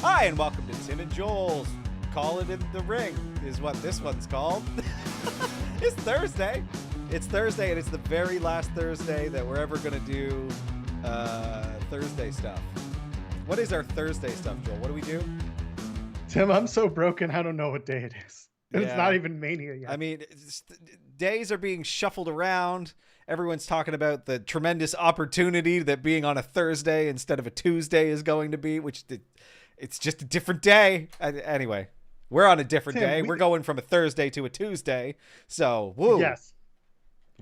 Hi, and welcome to Tim and Joel's Call It in the Ring, is what this one's called. It's Thursday. It's Thursday, and it's the very last Thursday that we're ever going to do Thursday stuff. What is our Thursday stuff, Joel? What do we do? Tim, I'm so broken, I don't know what day it is. And It's not even Mania yet. I mean, days are being shuffled around. Everyone's talking about the tremendous opportunity that being on a Thursday instead of a Tuesday is going to be, which it's just a different day. Anyway, we're on a different day. We're going from a Thursday to a Tuesday. So, woo. Yes.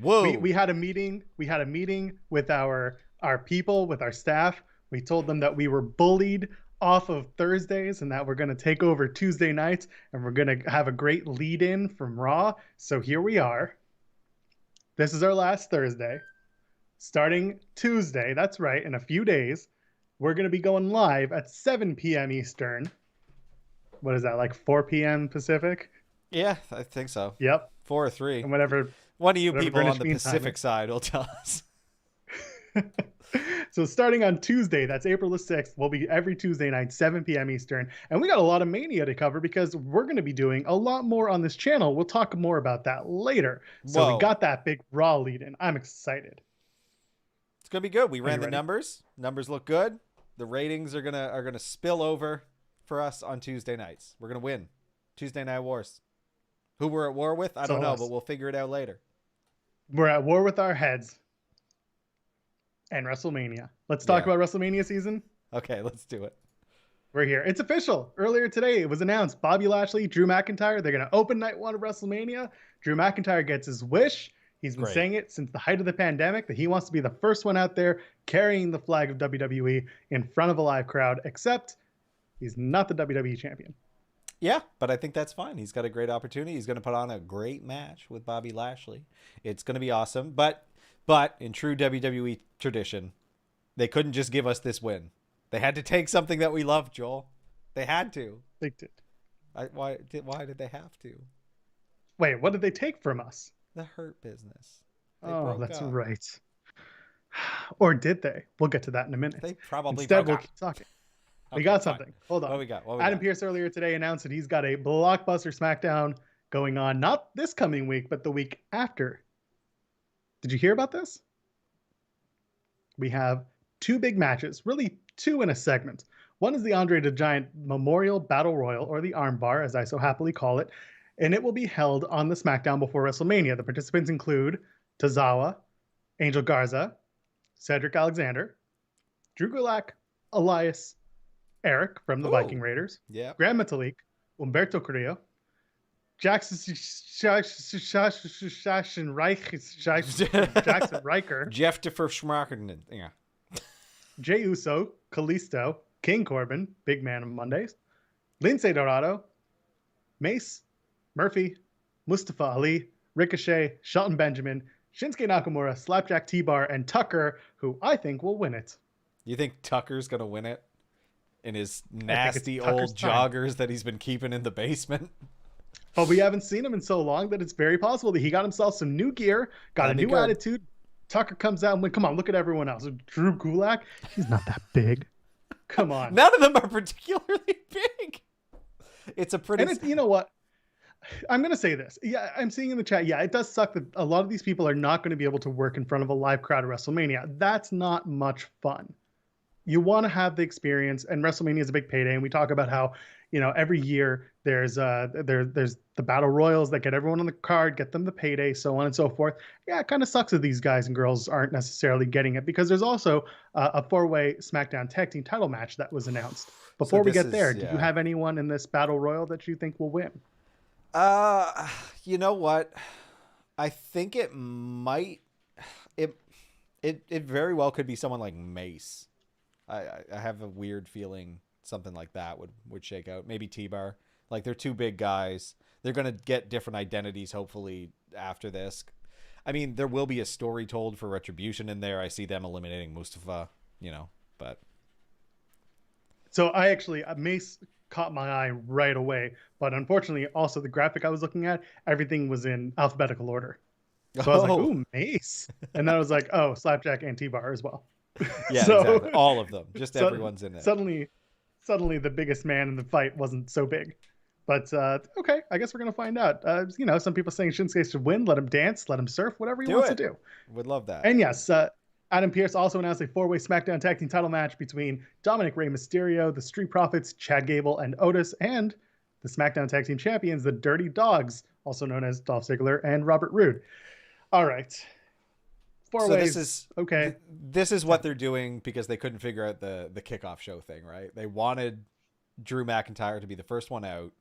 Whoa. We had a meeting. We had a meeting with our people, with our staff. We told them that we were bullied off of Thursdays and that we're going to take over Tuesday nights and we're going to have a great lead in from Raw. So here we are. This is our last Thursday. Starting Tuesday, that's right, in a few days, we're going to be going live at 7 p.m. Eastern. What is that, like 4 p.m. Pacific? Yeah, I think so. Yep. 4 or 3. And whatever. One of you whatever people British on the Pacific side will tell us. So starting on Tuesday, that's April the 6th, we'll be every Tuesday night, 7 p.m. Eastern. And we got a lot of Mania to cover because we're going to be doing a lot more on this channel. We'll talk more about that later. So we got that big Raw lead in. I'm excited. It's going to be good. We ran the numbers. Numbers look good. The ratings are gonna spill over for us on Tuesday nights. We're going to win. Tuesday Night Wars. Who we're at war with, I don't know, but we'll figure it out later. We're at war with our heads. And WrestleMania. Let's talk about WrestleMania season. Okay, let's do it. We're here. It's official. Earlier today, it was announced Bobby Lashley, Drew McIntyre, they're going to open night one of WrestleMania. Drew McIntyre gets his wish. He's been saying it since the height of the pandemic that he wants to be the first one out there carrying the flag of WWE in front of a live crowd, except he's not the WWE champion. Yeah, but I think that's fine. He's got a great opportunity. He's going to put on a great match with Bobby Lashley. It's going to be awesome. But in true WWE tradition, they couldn't just give us this win. They had to take something that we love, Joel. They had to. They did. Why did they have to? Wait, what did they take from us? The Hurt Business. Oh, that's right. Or did they? We'll get to that in a minute. They probably Instead, we'll keep talking. We got something. Fine. Hold on. What we got? Adam Pearce earlier today announced that he's got a blockbuster SmackDown going on, not this coming week, but the week after. Did you hear about this? We have 2 big matches, really 2 in a segment. One is the Andre the Giant Memorial Battle Royal, or the Armbar, as I so happily call it, and it will be held on the SmackDown before WrestleMania. The participants include Tozawa, Angel Garza, Cedric Alexander, Drew Gulak, Elias, Eric from the Viking Raiders, Gran Metalik, Humberto Carrillo, Jackson Riker, Jeff DeFerschmarken, Jey Uso, Kalisto, King Corbin, big man on Mondays, Lince Dorado, Mace, Murphy, Mustafa Ali, Ricochet, Shelton Benjamin, Shinsuke Nakamura, Slapjack T-Bar, and Tucker, who I think will win it. You think Tucker's going to win it in his nasty old joggers that he's been keeping in the basement? But we haven't seen him in so long that it's very possible that he got himself some new gear, got a new attitude. Tucker comes out and went, come on, look at everyone else. Drew Gulak, he's not that big. Come on. None of them are particularly big. It's a pretty... And you know what? I'm going to say this. Yeah, I'm seeing in the chat, it does suck that a lot of these people are not going to be able to work in front of a live crowd at WrestleMania. That's not much fun. You want to have the experience, and WrestleMania is a big payday, and we talk about how, every year there's the battle royals that get everyone on the card, get them the payday, so on and so forth. Yeah, it kind of sucks that these guys and girls aren't necessarily getting it, because there's also a 4-way SmackDown Tag Team title match that was announced. Before we get there, do you have anyone in this battle royal that you think will win? You know what? I think it might. It very well could be someone like Mace. I have a weird feeling something like that would shake out. Maybe T-Bar. Like, they're 2 big guys. They're going to get different identities, hopefully, after this. I mean, there will be a story told for Retribution in there. I see them eliminating Mustafa, but. So Mace caught my eye right away. But unfortunately, also the graphic I was looking at, everything was in alphabetical order. So I was like, ooh, Mace. And then I was like, oh, Slapjack and T-Bar as well. Yeah, exactly. All of them. Just everyone's in it. Suddenly Suddenly the biggest man in the fight wasn't so big. But okay, I guess we're going to find out. Some people saying Shinsuke should win, let him dance, let him surf, whatever he Do wants to it. do. Would love that. And yes, Adam Pearce also announced a four-way SmackDown Tag Team title match between Dominic Rey Mysterio, the Street Profits, Chad Gable, and Otis, and the SmackDown Tag Team Champions, the Dirty Dogs, also known as Dolph Ziggler and Robert Roode. All right. Four So ways. this is okay. This is what they're doing because they couldn't figure out the kickoff show thing, right? They wanted Drew McIntyre to be the first one out,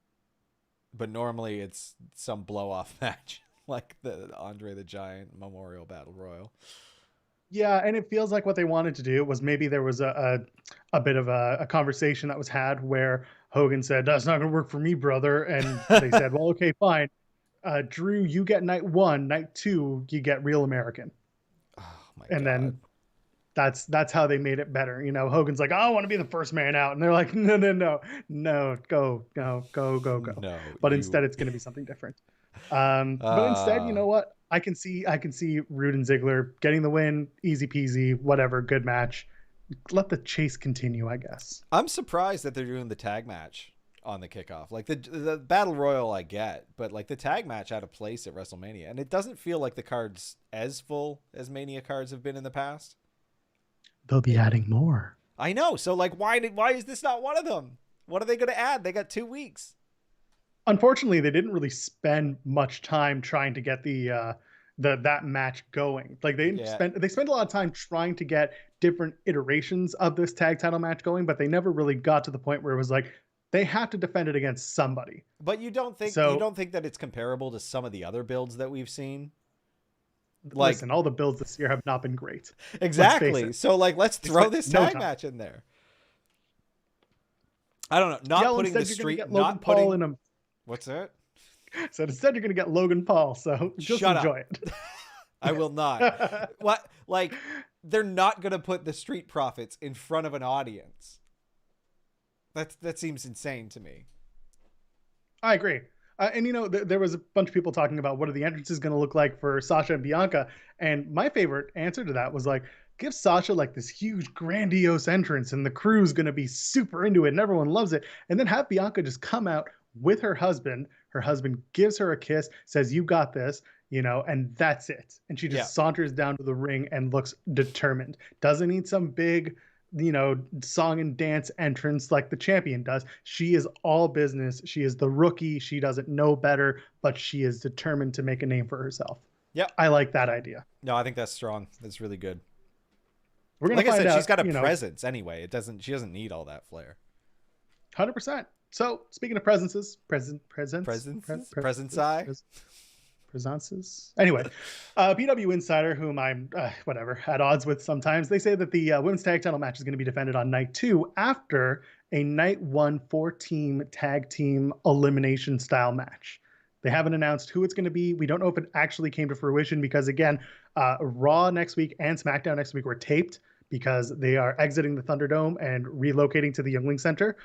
but normally it's some blow-off match like the Andre the Giant Memorial Battle Royal. Yeah, and it feels like what they wanted to do was maybe there was a bit of a conversation that was had where Hogan said, "That's not going to work for me, brother," and they said, "Well, okay, fine. Drew, you get night 1, night 2, you get Real American." Oh my And God. then that's how they made it better. Hogan's like, "I want to be the first man out," and they're like, "No, go." No, But instead, it's going to be something different. But instead, you know what? I can see Roode and Ziggler getting the win, easy peasy, whatever, good match. Let the chase continue, I guess. I'm surprised that they're doing the tag match on the kickoff. Like the battle royal, I get, but like the tag match had a place at WrestleMania, and it doesn't feel like the card's as full as Mania cards have been in the past. They'll be adding more. I know. So like, why is this not one of them? What are they going to add? They got 2 weeks. Unfortunately, they didn't really spend much time trying to get that match going. Like they spent a lot of time trying to get different iterations of this tag title match going, but they never really got to the point where it was like they have to defend it against somebody. But you don't think that it's comparable to some of the other builds that we've seen? Like, listen, all the builds this year have not been great. Exactly. So like, let's throw this tag match in there. I don't know. Not putting the street. Not putting. In them. What's that? So instead, you're going to get Logan Paul. So just enjoy it. I will not. What? Like, they're not going to put the Street Profits in front of an audience. That seems insane to me. I agree. And there was a bunch of people talking about what are the entrances going to look like for Sasha and Bianca. And my favorite answer to that was like, give Sasha like this huge grandiose entrance and the crew's going to be super into it and everyone loves it. And then have Bianca just come out with her husband. Her husband gives her a kiss, says, "You got this," and that's it. And she just saunters down to the ring and looks determined. Doesn't need some big, song and dance entrance like the champion does. She is all business. She is the rookie. She doesn't know better, but she is determined to make a name for herself. Yeah. I like that idea. No, I think that's strong. That's really good. We're gonna find out, she's got a presence anyway. She doesn't need all that flair. 100%. So speaking of presences. Anyway, PW Insider, whom I'm at odds with sometimes, they say that the women's tag title match is going to be defended on night 2 after a night 1 4-team tag team elimination style match. They haven't announced who it's going to be. We don't know if it actually came to fruition because, again, Raw next week and SmackDown next week were taped because they are exiting the Thunderdome and relocating to the Youngling Center.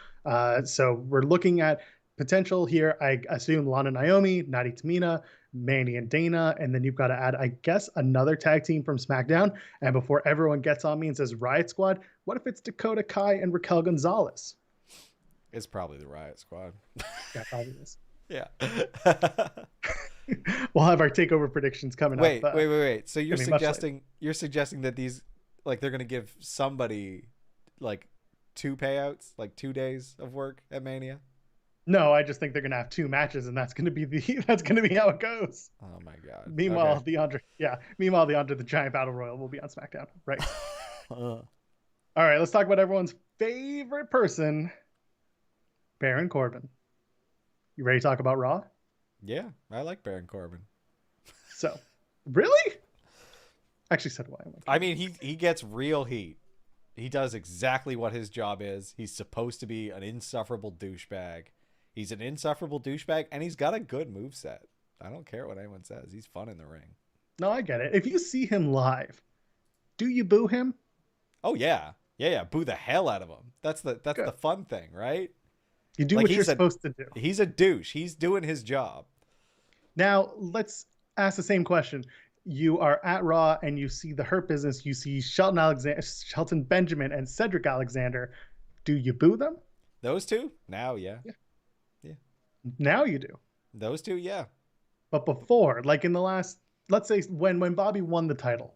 So we're looking at potential here. I assume Lana Naomi, Nati Tamina, Mandy and Dana, and then you've got to add, I guess, another tag team from SmackDown. And before everyone gets on me and says Riot Squad, what if it's Dakota Kai and Raquel Gonzalez? It's probably the Riot Squad. Yeah, probably is. Yeah. We'll have our takeover predictions coming up. Wait. So you're suggesting that these, like, they're going to give somebody like 2 payouts, like 2 days of work at Mania? No, I just think they're going to have 2 matches, and that's going to be how it goes. Oh my God. Meanwhile, the Andre the Giant Battle Royal will be on SmackDown. Right. All right, let's talk about everyone's favorite person, Baron Corbin. You ready to talk about Raw? Yeah, I like Baron Corbin. So, really? Actually, so do I. I mean, he gets real heat. He does exactly what his job is. He's supposed to be an insufferable douchebag. He's an insufferable douchebag, and he's got a good moveset. I don't care what anyone says. He's fun in the ring. No, I get it. If you see him live, do you boo him? Oh, yeah. Yeah. Boo the hell out of him. That's the fun thing, right? You do what you're supposed to do. He's a douche. He's doing his job. Now, let's ask the same question. You are at Raw and you see the Hurt Business. You see Shelton Benjamin and Cedric Alexander. Do you boo them? Those two? Now, yeah. Yeah. Yeah. Now you do. Those two, yeah. But before, like in the last, let's say when Bobby won the title,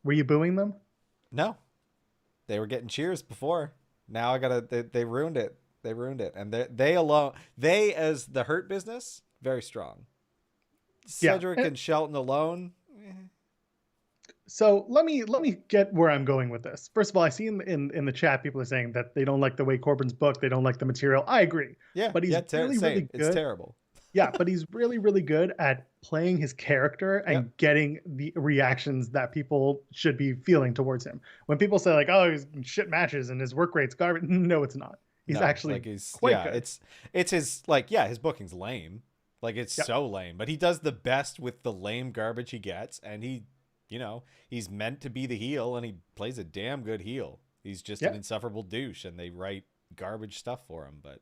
were you booing them? No. They were getting cheers before. Now I gotta. They ruined it. They ruined it, and they alone. They as the Hurt Business, very strong. Cedric and Shelton alone. So let me get where I'm going with this. First of all, I see in the chat people are saying that they don't like the way Corbin's booked. They don't like the material. I agree. Yeah, but he's really good. It's terrible. Yeah, but he's really, really good at playing his character and getting the reactions that people should be feeling towards him. When people say like, "Oh, he's shit matches and his work rate's garbage," no, it's not. He's actually quite good. It's his his booking's lame. Like it's so lame, but he does the best with the lame garbage he gets, and he's meant to be the heel, and he plays a damn good heel. He's just an insufferable douche, and they write garbage stuff for him, but.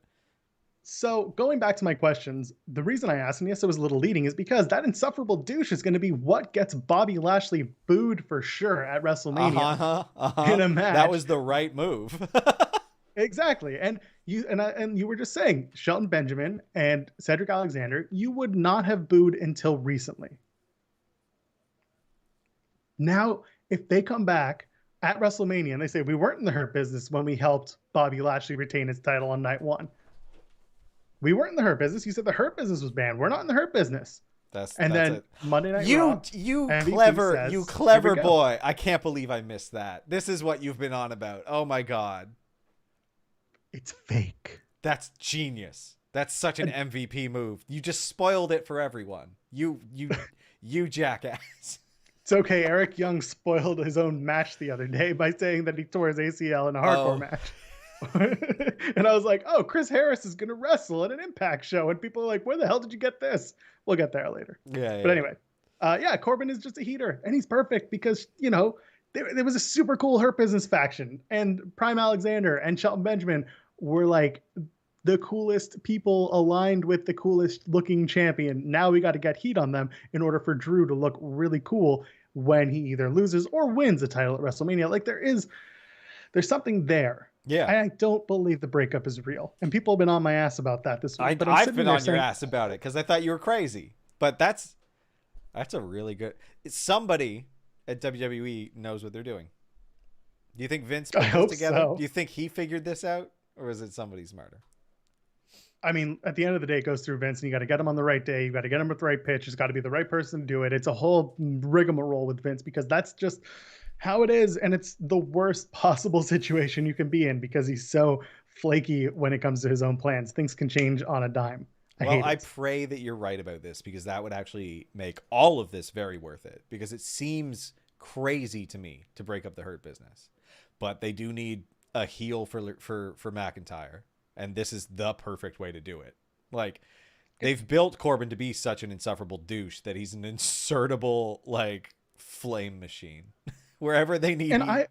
So going back to my questions, the reason I asked, and yes, it was a little leading, is because that insufferable douche is going to be what gets Bobby Lashley booed for sure at WrestleMania in a match. That was the right move. Exactly. And you were just saying Shelton Benjamin and Cedric Alexander, you would not have booed until recently. Now, if they come back at WrestleMania and they say we weren't in the Hurt Business when we helped Bobby Lashley retain his title on night one. We weren't in the Hurt Business. You said the Hurt Business was banned. We're not in the Hurt Business. Then Monday Night Raw. You clever boy. I can't believe I missed that. This is what you've been on about. Oh my God. It's fake. That's genius. That's such an MVP move. You just spoiled it for everyone. You jackass. It's okay. Eric Young spoiled his own match the other day by saying that he tore his ACL in a hardcore match. And I was like, oh, Chris Harris is going to wrestle at an Impact show. And people are like, where the hell did you get this? We'll get there later. Yeah. But anyway, Corbin is just a heater. And he's perfect because, there was a super cool Hurt Business faction. And Prime Alexander and Shelton Benjamin were like the coolest people aligned with the coolest looking champion. Now we got to get heat on them in order for Drew to look really cool when he either loses or wins a title at WrestleMania. Like there's something there. Yeah. I don't believe the breakup is real. And people have been on my ass about that this week. I've been on your ass about it because I thought you were crazy. But that's a really good... Somebody at WWE knows what they're doing. Do you think Vince put this together? So. Do you think he figured this out? Or is it somebody smarter? I mean, at the end of the day, it goes through Vince, and you got to get him on the right day. You got to get him with the right pitch. It's got to be the right person to do it. It's a whole rigmarole with Vince because that's just... how it is, and it's the worst possible situation you can be in because he's so flaky when it comes to his own plans. Things can change on a dime. I pray that you're right about this because that would actually make all of this very worth it because it seems crazy to me to break up the Hurt Business. But they do need a heel for McIntyre, and this is the perfect way to do it. Like, they've built Corbin to be such an insufferable douche that he's an insertable, flame machine. Wherever they need. And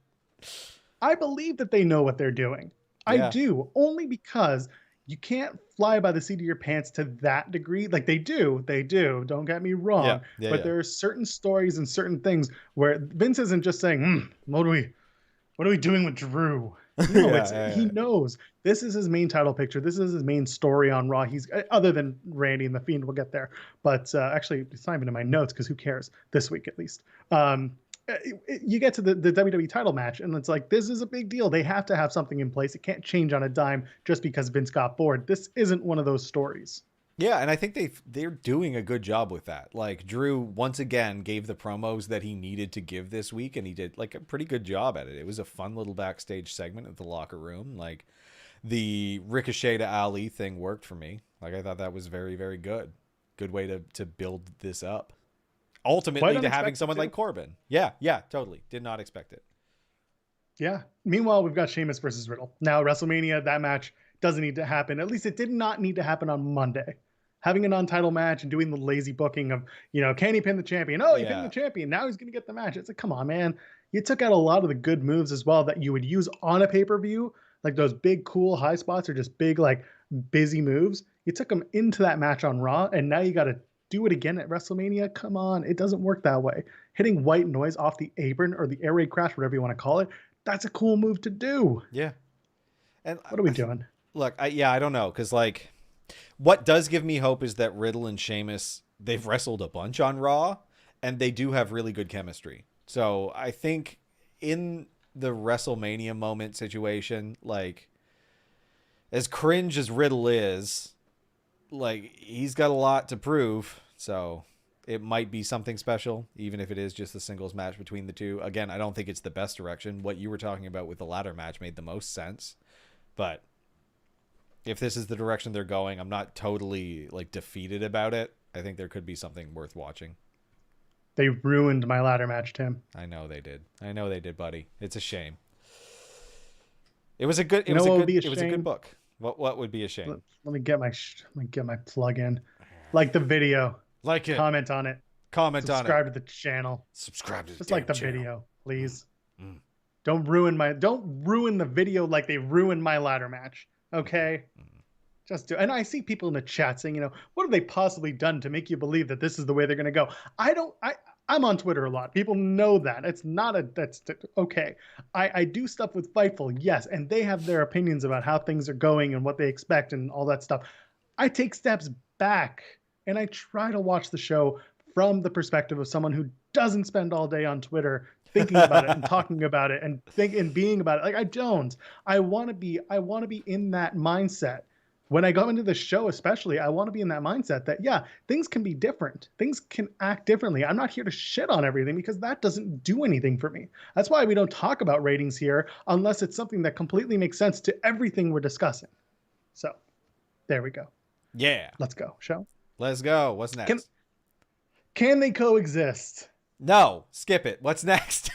I believe that they know what they're doing. Yeah. I do, only because you can't fly by the seat of your pants to that degree. Like they do. Don't get me wrong. But there are certain stories and certain things where Vince isn't just saying, what are we doing with Drew? No, he knows this is his main title picture. This is his main story on Raw. He's other than Randy and The Fiend. We'll get there. But actually, it's not even in my notes because who cares this week at least. You get to the WWE title match, and it's like, this is a big deal. They have to have something in place. It can't change on a dime just because Vince got bored. This isn't one of those stories. Yeah, and I think they're doing a good job with that. Like, Drew, once again, gave the promos that he needed to give this week, and he did, a pretty good job at it. It was a fun little backstage segment at the locker room. Like, the Ricochet to Ali thing worked for me. Like, I thought that was very, very good. Good way to build this up. Ultimately to having someone like Corbin. Yeah, totally. Did not expect it. Yeah. Meanwhile, we've got Sheamus versus Riddle. Now, WrestleMania, that match doesn't need to happen. At least it did not need to happen on Monday. Having a non-title match and doing the lazy booking of, can he pin the champion? Oh, he pinned the champion. Now he's going to get the match. It's like, come on, man. You took out a lot of the good moves as well that you would use on a pay-per-view. Like those big, cool high spots are just big, busy moves. You took them into that match on Raw, and now you got to do it again at WrestleMania. Come on. It doesn't work that way. Hitting white noise off the apron or the air raid crash, whatever you want to call it, that's a cool move to do. Yeah. And what are we doing? Look, I don't know, because like, what does give me hope is that Riddle and Sheamus, they've wrestled a bunch on Raw, and they do have really good chemistry. So I think in the WrestleMania moment situation, like, as cringe as Riddle is, like, he's got a lot to prove. So it might be something special, even if it is just a singles match between the two. Again, I don't think it's the best direction. What you were talking about with the ladder match made the most sense. But if this is the direction they're going, I'm not totally like defeated about it. I think there could be something worth watching. They ruined my ladder match, Tim. I know they did. I know they did, buddy. It's a shame. It was a good. You know what would be a It was a shame? good book. What would be a shame? Let me get my plug in. Like the video. Like it. Comment on it. Comment on it. Subscribe to the channel. Subscribe to the Just like the channel. video, please. Mm. Don't ruin the video like they ruined my ladder match. Okay? Just do. And I see people in the chat saying, what have they possibly done to make you believe that this is the way they're going to go? I'm on Twitter a lot. People know that. That's okay. I do stuff with Fightful, yes, and they have their opinions about how things are going and what they expect and all that stuff. I take steps back and I try to watch the show from the perspective of someone who doesn't spend all day on Twitter thinking about it and talking about it and being about it. Like I don't. I want to be in that mindset. When I go into the show, especially, I want to be in that mindset that, yeah, things can be different. Things can act differently. I'm not here to shit on everything because that doesn't do anything for me. That's why we don't talk about ratings here unless it's something that completely makes sense to everything we're discussing. So there we go. Yeah. Let's go, show. Let's go. What's next? Can they coexist? No. Skip it. What's next?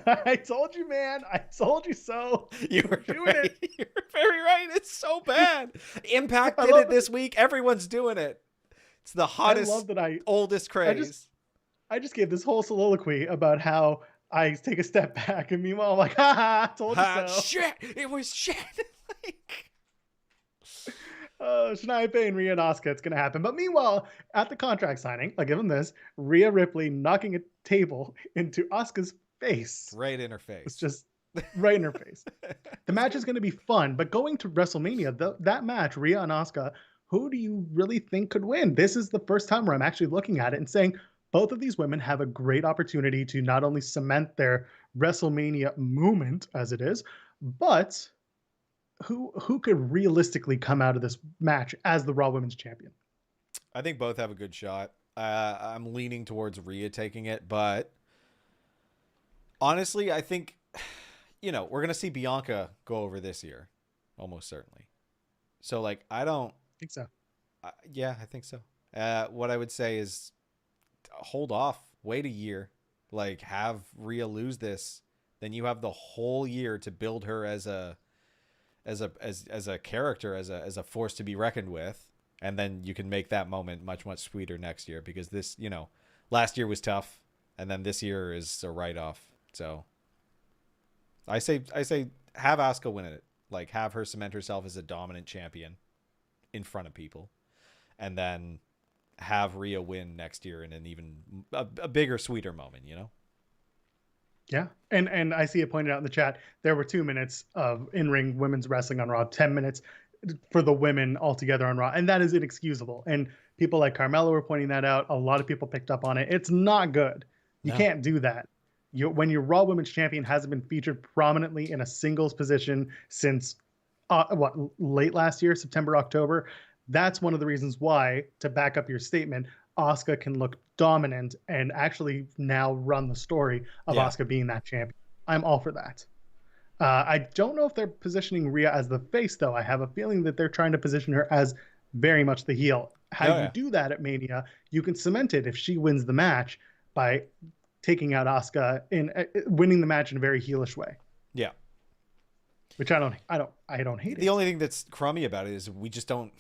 I told you, man. I told you so. You were doing it. You're very right. It's so bad. Impact did it this week. Everyone's doing it. It's the hottest, oldest craze. I just gave this whole soliloquy about how I take a step back, and meanwhile, I'm like, ha, told you so. Shit. It was shit. Shania Payne, Rhea, and Asuka, it's going to happen. But meanwhile, at the contract signing, I'll give them this, Rhea Ripley knocking a table into Asuka's face. Right in her face. It's just right in her face. The match is going to be fun, but going to WrestleMania, that match, Rhea and Asuka, who do you really think could win? This is the first time where I'm actually looking at it and saying both of these women have a great opportunity to not only cement their WrestleMania moment as it is, but who could realistically come out of this match as the Raw Women's Champion? I think both have a good shot. I'm leaning towards Rhea taking it, but honestly, I think, we're going to see Bianca go over this year, almost certainly. So, like, I don't think so. Yeah, I think so. What I would say is hold off, wait a year, like have Rhea lose this. Then you have the whole year to build her as a character, as a force to be reckoned with. And then you can make that moment much, much sweeter next year because this, last year was tough. And then this year is a write-off. So I say have Asuka win it. Like have her cement herself as a dominant champion in front of people. And then have Rhea win next year in an even a bigger, sweeter moment, Yeah. And I see it pointed out in the chat. There were 2 minutes of in-ring women's wrestling on Raw, 10 minutes for the women altogether on Raw. And that is inexcusable. And people like Carmelo were pointing that out. A lot of people picked up on it. It's not good. You can't do that. When your Raw Women's Champion hasn't been featured prominently in a singles position since, late last year, September, October, that's one of the reasons why, to back up your statement, Asuka can look dominant and actually now run the story of Asuka being that champion. I'm all for that. I don't know if they're positioning Rhea as the face, though. I have a feeling that they're trying to position her as very much the heel. How you do that at Mania, you can cement it if she wins the match by taking out Asuka in winning the match in a very heelish way. Yeah. Which I don't hate it. The only thing that's crummy about it is we just don't,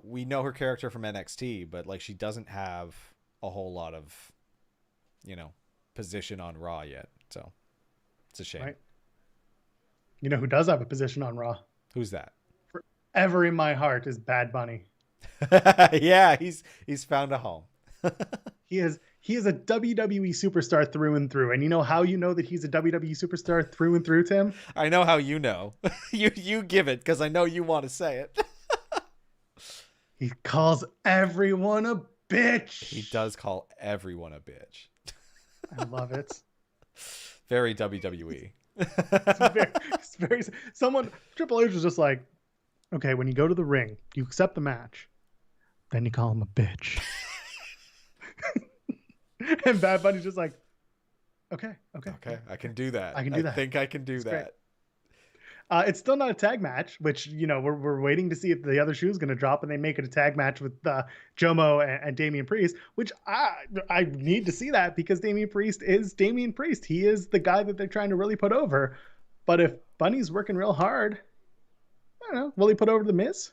we know her character from NXT, but like she doesn't have a whole lot of, position on Raw yet. So it's a shame. Right. You know who does have a position on Raw? Who's that? Forever in my heart is Bad Bunny. Yeah, he's found a home. He He is a WWE superstar through and through. And you know how you know that he's a WWE superstar through and through, Tim? I know how you know. You give it because I know you want to say it. He calls everyone a bitch. He does call everyone a bitch. I love it. Very WWE. It's very someone Triple H was just like, okay, when you go to the ring, you accept the match, then you call him a bitch. And Bad Bunny's just like, okay, I can do that. I can do that. I think I can do It's that. great. It's still not a tag match, which, you know, we're waiting to see if the other shoe is going to drop and they make it a tag match with Jomo and Damian Priest, which I need to see that because Damian Priest is Damian Priest. He is the guy that they're trying to really put over. But if Bunny's working real hard, I don't know, will he put over the Miz?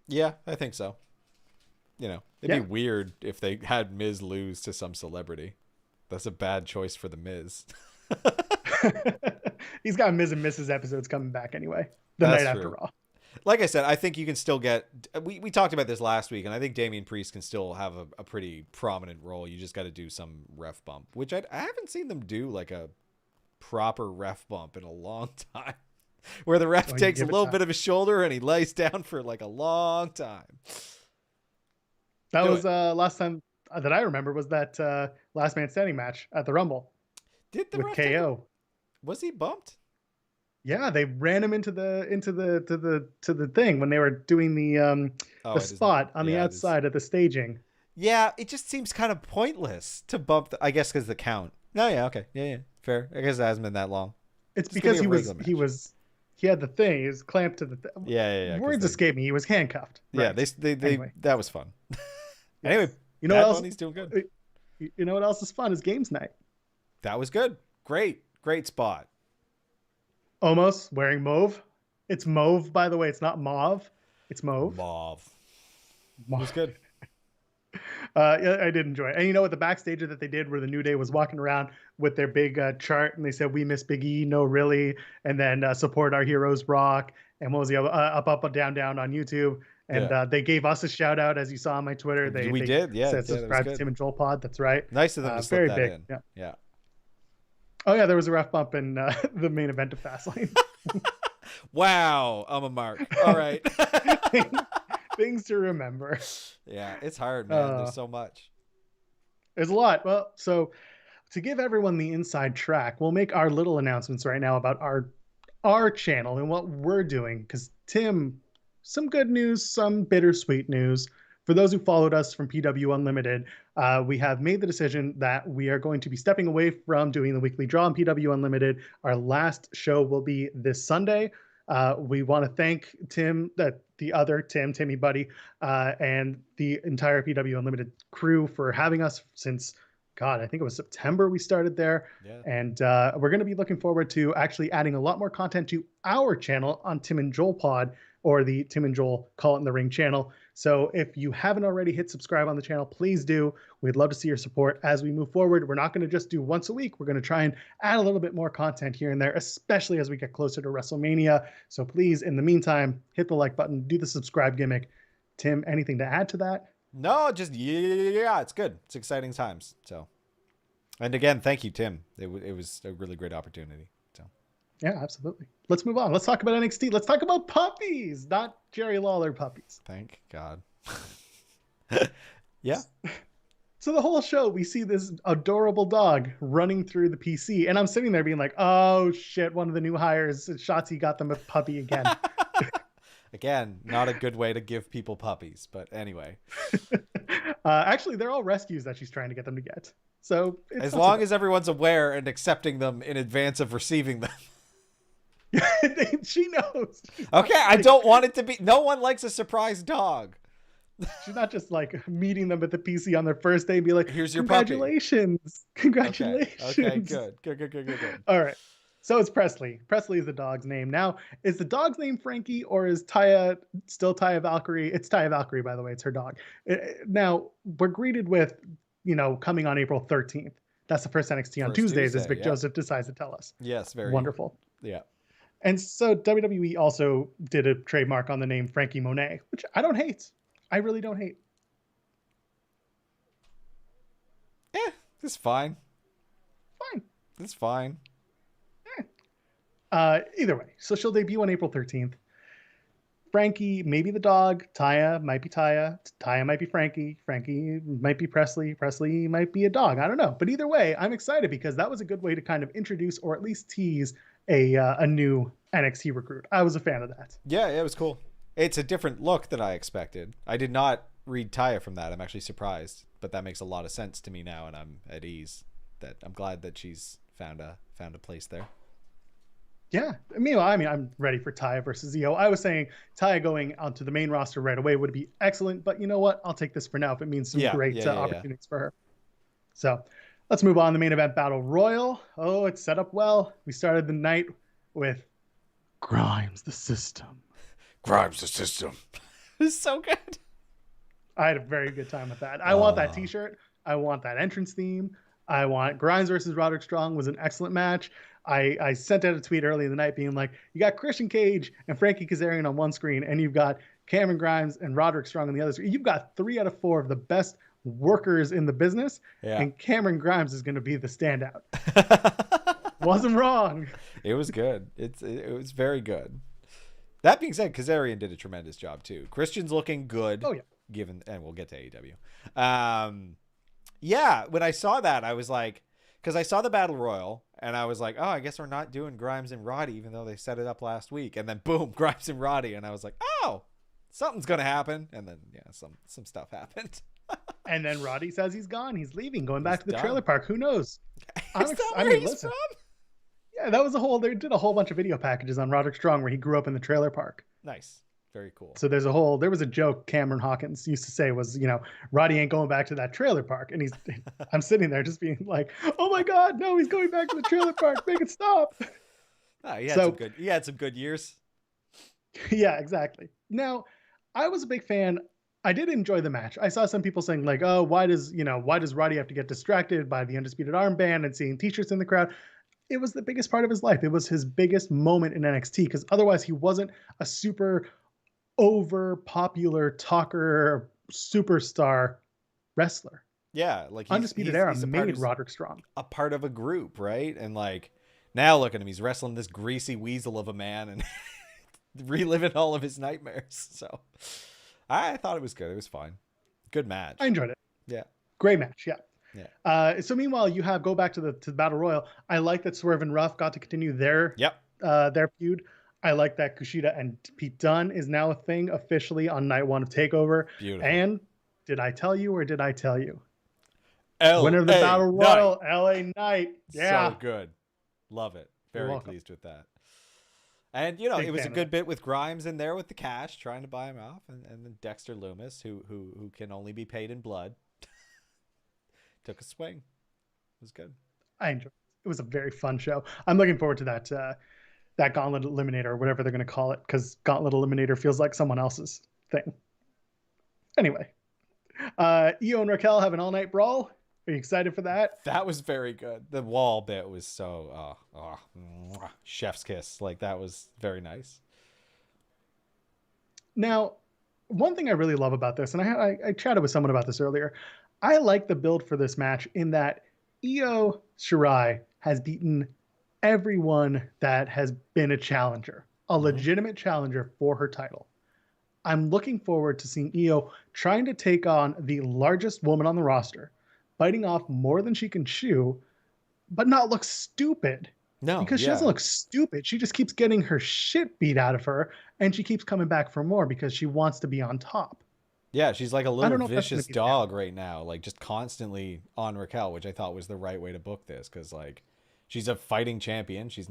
Yeah, I think so. You know, it'd be weird if they had Miz lose to some celebrity. That's a bad choice for the Miz. He's got Miz and Mrs. episodes coming back anyway. The night after Raw. Like I said, I think you can still get. We talked about this last week, and I think Damian Priest can still have a pretty prominent role. You just got to do some ref bump, which I haven't seen them do like a proper ref bump in a long time, where the ref takes a little bit of his shoulder and he lays down for like a long time. That was last time that I remember was that last man standing match at the Rumble. Did the with ref KO? Was he bumped? Yeah, they ran him into the thing when they were doing the spot on the outside of the staging. Yeah, it just seems kind of pointless to bump. I guess because the count. No, yeah, okay, yeah, fair. I guess it hasn't been that long. It's because he had the thing. He was clamped to the thing. Yeah. Words escape me. He was handcuffed. Right. Yeah, they anyway. That was fun. Anyway, you know what else? Bunny's doing good. You know what else is fun is games night. That was good. Great spot. Almost wearing mauve. It's mauve, by the way. It's not mauve. It's mauve. Mauve. It was good. Yeah, I did enjoy it. And you know what? The backstage that they did where the New Day was walking around with their big chart and they said, "We miss Big E, no really." And then support our heroes, Rock. And what was the other? Up, down on YouTube. And they gave us a shout out, as you saw on my Twitter. They did. Yeah. Said subscribe to Tim and Joel Pod. That's right. Nice of them to slip that big. in. Yeah. Oh, yeah. There was a ref bump in the main event of Fastlane. Wow. I'm a mark. All right. Things to remember. Yeah. It's hard, man. There's so much. There's a lot. Well, so to give everyone the inside track, we'll make our little announcements right now about our channel and what we're doing. Because, Tim, some good news, some bittersweet news. For those who followed us from PW Unlimited, we have made the decision that we are going to be stepping away from doing the weekly draw on PW Unlimited. Our last show will be this Sunday. We want to thank Tim, the other Tim, Timmy Buddy, and the entire PW Unlimited crew for having us since, God, I think it was September we started there. Yeah. And we're going to be looking forward to actually adding a lot more content to our channel on Tim and Joel Pod, or the Tim and Joel Call It in the Ring channel. So if you haven't already hit subscribe on the channel, please do. We'd love to see your support as we move forward. We're not going to just do once a week. We're going to try and add a little bit more content here and there, especially as we get closer to WrestleMania. So please, in the meantime, hit the like button, do the subscribe gimmick. Tim, anything to add to that? No, just, yeah, it's good. It's exciting times. So, and again, thank you, Tim. It was a really great opportunity. So. Yeah, absolutely. Let's move on. Let's talk about NXT. Let's talk about puppies, not Jerry Lawler puppies. Thank God. Yeah. So the whole show, we see this adorable dog running through the PC, and I'm sitting there being like, "Oh shit! One of the new hires, Shotzi, got them a puppy again." Again, not a good way to give people puppies, but anyway. Actually, they're all rescues that she's trying to get them to get. So as long as everyone's aware and accepting them in advance of receiving them. She knows. Okay, I don't want it to be. No one likes a surprise dog. She's not just like meeting them at the PC on their first day and be like, "Here's your congratulations, puppy. Congratulations." Okay, good. All right. So it's Presley. Presley is the dog's name. Now, is the dog's name Frankie or is Taya still Taya Valkyrie? It's Taya Valkyrie, by the way. It's her dog. Now, we're greeted with, coming on April 13th. That's the first NXT on Tuesdays, as Vic Joseph decides to tell us. Yes, very wonderful. Yeah. And so WWE also did a trademark on the name Frankie Monet, which I don't hate. I really don't hate. This is fine. Fine. It's fine. Either way, so she'll debut on April 13th. Frankie, maybe the dog. Taya might be Taya. Taya might be Frankie. Frankie might be Presley. Presley might be a dog. I don't know. But either way, I'm excited because that was a good way to kind of introduce or at least tease a new NXT recruit. I was a fan of that. Yeah, it was cool. It's a different look than I expected. I did not read Taya from that. I'm actually surprised, but that makes a lot of sense to me now, and I'm at ease. That I'm glad that she's found a place there. Yeah, I'm ready for Taya versus Io. I was saying Taya going onto the main roster right away would be excellent, but you know what? I'll take this for now if it means some great opportunities for her. So let's move on. The main event battle royal. Oh, it's set up well. We started the night with Grimes the System. Grimes the System. It's so good. I had a very good time with that. I want that t-shirt. I want that entrance theme. I want Grimes versus Roderick Strong was an excellent match. I sent out a tweet early in the night being like, you got Christian Cage and Frankie Kazarian on one screen, and you've got Cameron Grimes and Roderick Strong on the other screen. You've got 3 out of 4 of the best workers in the business, and Cameron Grimes is going to be the standout. Wasn't wrong. It was good. It was very good. That being said, Kazarian did a tremendous job too. Christian's looking good. Oh yeah. And we'll get to AEW. Yeah, when I saw that, I was like, because I saw the Battle Royal, and I was like, oh, I guess we're not doing Grimes and Roddy, even though they set it up last week. And then boom, Grimes and Roddy, and I was like, oh, something's gonna happen. And then some stuff happened. And then Roddy says he's gone. He's leaving, going back to the done. trailer park. Who knows? Listen. Yeah, that was they did a whole bunch of video packages on Roderick Strong where he grew up in the trailer park. Nice. Very cool. So there was a joke Cameron Hawkins used to say was, Roddy ain't going back to that trailer park. And I'm sitting there just being like, oh my God, no, he's going back to the trailer park. Make it stop. Oh, he had some good years. Yeah, exactly. Now, I was a big fan. I did enjoy the match. I saw some people saying like, oh, why does Roddy have to get distracted by the Undisputed Armband and seeing t-shirts in the crowd? It was the biggest part of his life. It was his biggest moment in NXT because otherwise he wasn't a super over popular talker superstar wrestler. Yeah, like Undisputed Era made Roderick Strong a part of a group, right? And like now look at him, he's wrestling this greasy weasel of a man and reliving all of his nightmares. So I thought it was good. It was fine. Good match. I enjoyed it. Yeah. Great match. Yeah. Yeah. So meanwhile, you go back to the Battle Royal. I like that Swerve and Ruff got to continue their feud. I like that Kushida and Pete Dunne is now a thing officially on night 1 of TakeOver. Beautiful. And did I tell you or did I tell you? Winner of the Battle Royal, LA Knight. Yeah. So good. Love it. Very pleased with that. And, it was a good bit with Grimes in there with the cash, trying to buy him off. And then Dexter Lumis, who can only be paid in blood, took a swing. It was good. I enjoyed it. It was a very fun show. I'm looking forward to that Gauntlet Eliminator, or whatever they're going to call it, because Gauntlet Eliminator feels like someone else's thing. Anyway, Io and Raquel have an all-night brawl. Are you excited for that? That was very good. The wall bit was so chef's kiss. Like, that was very nice. Now, one thing I really love about this, and I chatted with someone about this earlier, I like the build for this match in that Io Shirai has beaten everyone that has been a challenger, a legitimate challenger for her title. I'm looking forward to seeing Io trying to take on the largest woman on the roster, biting off more than she can chew, but not look stupid. No, because she doesn't look stupid. She just keeps getting her shit beat out of her, and she keeps coming back for more because she wants to be on top. Yeah, she's like a little vicious dog right now, like just constantly on Raquel, which I thought was the right way to book this because like she's a fighting champion. She's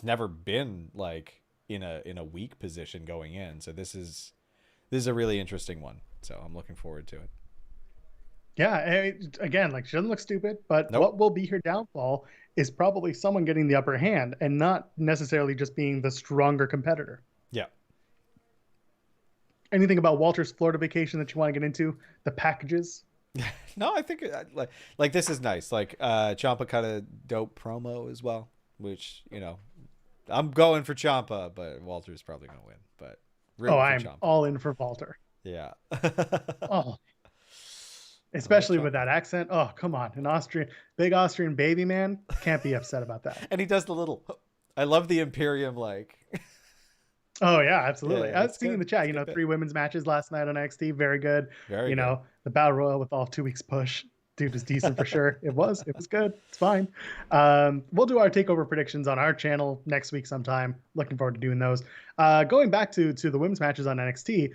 never been like in a weak position going in. So this is a really interesting one. So I'm looking forward to it. Yeah, again, like she doesn't look stupid, but what will be her downfall is probably someone getting the upper hand and not necessarily just being the stronger competitor. Yeah. Anything about Walter's Florida vacation that you want to get into? The packages? No, I think like this is nice. Like Ciampa cut a dope promo as well, which I'm going for Ciampa, but Walter's probably going to win. But I'm all in for Walter. Yeah. Oh, especially with that accent. Oh, come on. An Austrian, big Austrian baby man can't be upset about that. And he does the little, I love the Imperium, like. Oh yeah, absolutely. Yeah, I was it's seeing in good. the chat, It's a good bit. 3 women's matches last night on NXT, very good. Very good. The Battle Royal with all 2 weeks push. Dude was decent for sure. It was good. It's fine. We'll do our takeover predictions on our channel next week sometime. Looking forward to doing those. Going back to the women's matches on NXT,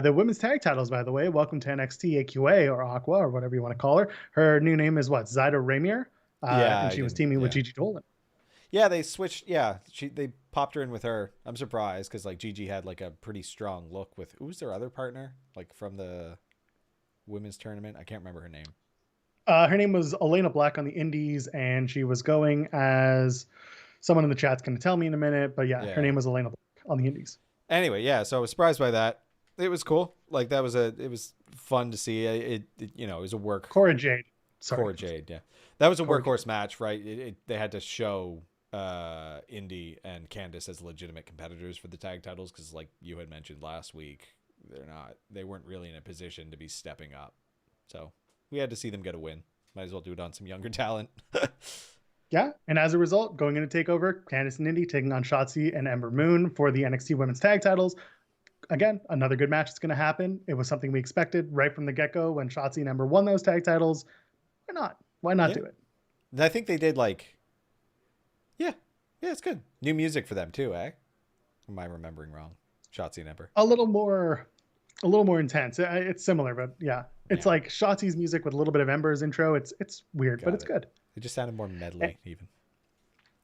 the women's tag titles, by the way. Welcome to NXT AQA or Aqua or whatever you want to call her. Her new name is what? Zyda Ramier. And she was teaming with Gigi Dolan. Yeah, they switched. Yeah, they popped her in with her. I'm surprised because like Gigi had like a pretty strong look with who's their other partner, like from the women's tournament. I can't remember her name. Her name was Elena Black on the Indies, and she was going as someone in the chat's going to tell me in a minute. But yeah, her name was Elena Black on the Indies. Anyway, yeah, so I was surprised by that. It was cool. Like it was fun to see. It was a work. Cora Jade. Sorry. Cora Jade. Yeah, that was a workhorse match, right? They had to show Indy and Candice as legitimate competitors for the tag titles because, like you had mentioned last week, they weren't really in a position to be stepping up. So we had to see them get a win. Might as well do it on some younger talent. Yeah, and as a result, going into TakeOver, Candice and Indy taking on Shotzi and Ember Moon for the NXT Women's Tag Titles. Again, another good match is going to happen. It was something we expected right from the get-go when Shotzi and Ember won those tag titles. Why not? Why not do it? And I think they did yeah, it's good. New music for them too, eh? Am I remembering wrong? Shotzi and Ember. A little more intense. It's similar, but yeah. It's like Shotzi's music with a little bit of Ember's intro. It's weird, but it's good. It just sounded more medley even.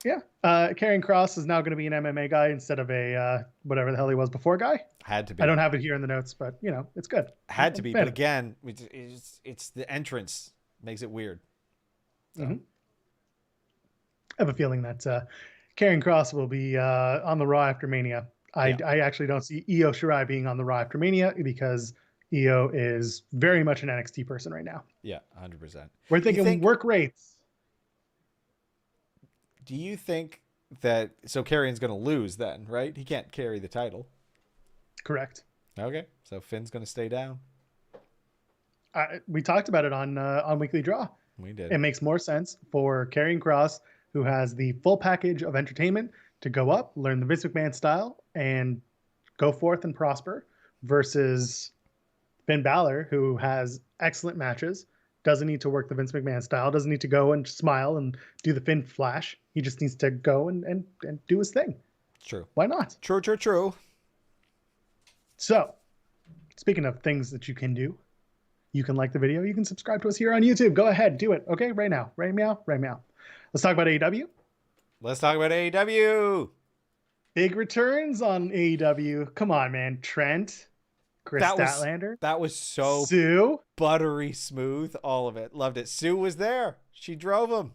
Yeah. Karrion Kross is now going to be an MMA guy instead of a whatever the hell he was before guy. Had to be. I don't have it here in the notes, but it's good. Had to be, but again, it's the entrance makes it weird. So. Mm-hmm. I have a feeling that Karrion Kross will be on the Raw after Mania. I actually don't see Io Shirai being on the Raw after Mania because Io is very much an NXT person right now. Yeah, 100%. We're thinking work rates. Do you think that Karrion's going to lose then, right? He can't carry the title. Correct. Okay, so Finn's going to stay down. We talked about it on Weekly Draw. We did. It makes more sense for Karrion Kross, who has the full package of entertainment, to go up, learn the Vince McMahon style, and go forth and prosper, versus Finn Balor, who has excellent matches, doesn't need to work the Vince McMahon style, doesn't need to go and smile and do the Finn flash. He just needs to go and do his thing. True. Why not? True. So, speaking of things that you can do, you can like the video, you can subscribe to us here on YouTube. Go ahead, do it. Okay, right now. Right meow. Let's talk about AEW. Let's talk about AEW. Big returns on AEW. Come on, man. Trent, Chris Statlander. That was so Sue. Buttery smooth. All of it. Loved it. Sue was there. She drove him.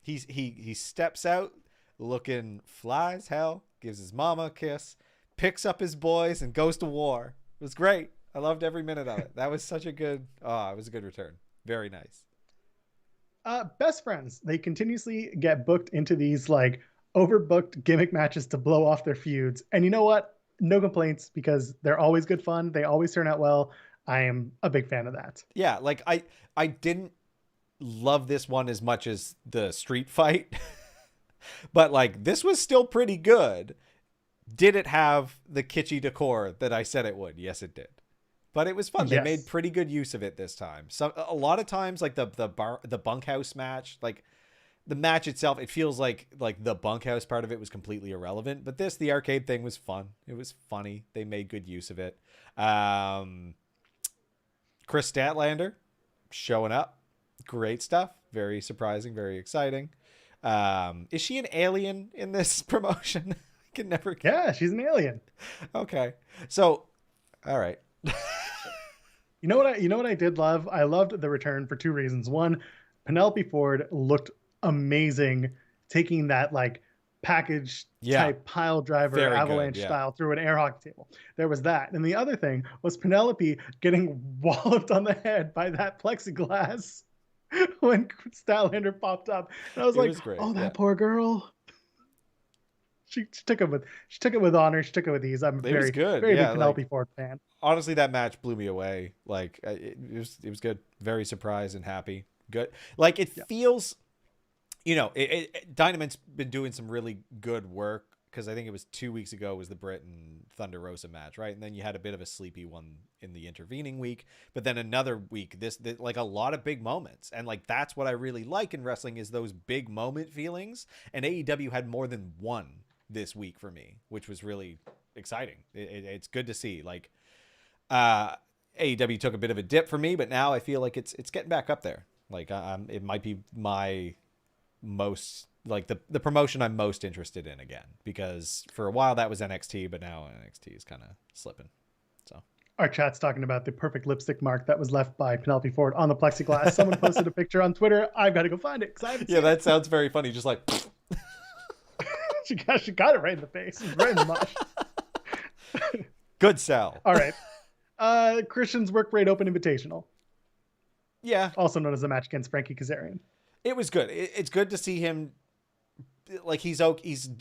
He steps out looking fly as hell, gives his mama a kiss, picks up his boys, and goes to war. It was great. I loved every minute of it. That was such a good, it was a good return. Very nice. Best friends. They continuously get booked into these like overbooked gimmick matches to blow off their feuds. And you know what? No complaints because they're always good fun. They always turn out well. I am a big fan of that. Yeah. Like I didn't love this one as much as the street fight, but like this was still pretty good. Did it have the kitschy decor that I said it would? Yes, it did. But it was fun. They made pretty good use of it this time. So a lot of times, like the bunkhouse match, like the match itself, it feels like the bunkhouse part of it was completely irrelevant. But the arcade thing was fun. It was funny. They made good use of it. Chris Statlander showing up, great stuff. Very surprising. Very exciting. Is she an alien in this promotion? I can never. Yeah, she's an alien. Okay, so all right. You know what I did love? I loved the return for 2 reasons. One, Penelope Ford looked amazing taking that like package type pile driver avalanche style through an air hockey table. There was that. And the other thing was Penelope getting walloped on the head by that plexiglass when Statlander popped up. And I was oh, that poor girl. She took it with honor. She took it with ease. I'm very big Penelope Ford fan. honestly, that match blew me away. Like it was good. Very surprised and happy. Good. Like it feels, Dynamite's been doing some really good work, because I think it was 2 weeks ago was the Britt and Thunder Rosa match, right? And then you had a bit of a sleepy one in the intervening week, but then another week, this like a lot of big moments. And like, that's what I really like in wrestling, is those big moment feelings. And AEW had more than one this week for me, which was really exciting. It's good to see. Like, AEW took a bit of a dip for me, but now I feel like it's getting back up there. Like, it might be my most, like, the promotion I'm most interested in again, because for a while that was NXT, but now NXT is kind of slipping. So our chat's talking about the perfect lipstick mark that was left by Penelope Ford on the plexiglass. Someone posted a picture on Twitter. I've got to go find it because I haven't seen that sounds very funny. Just like she got it right in the face, right in the mush. Good sell. All right. Christian's Work Rate Open Invitational. Yeah. Also known as the match against Frankie Kazarian. It was good. It's good to see him. Like, he's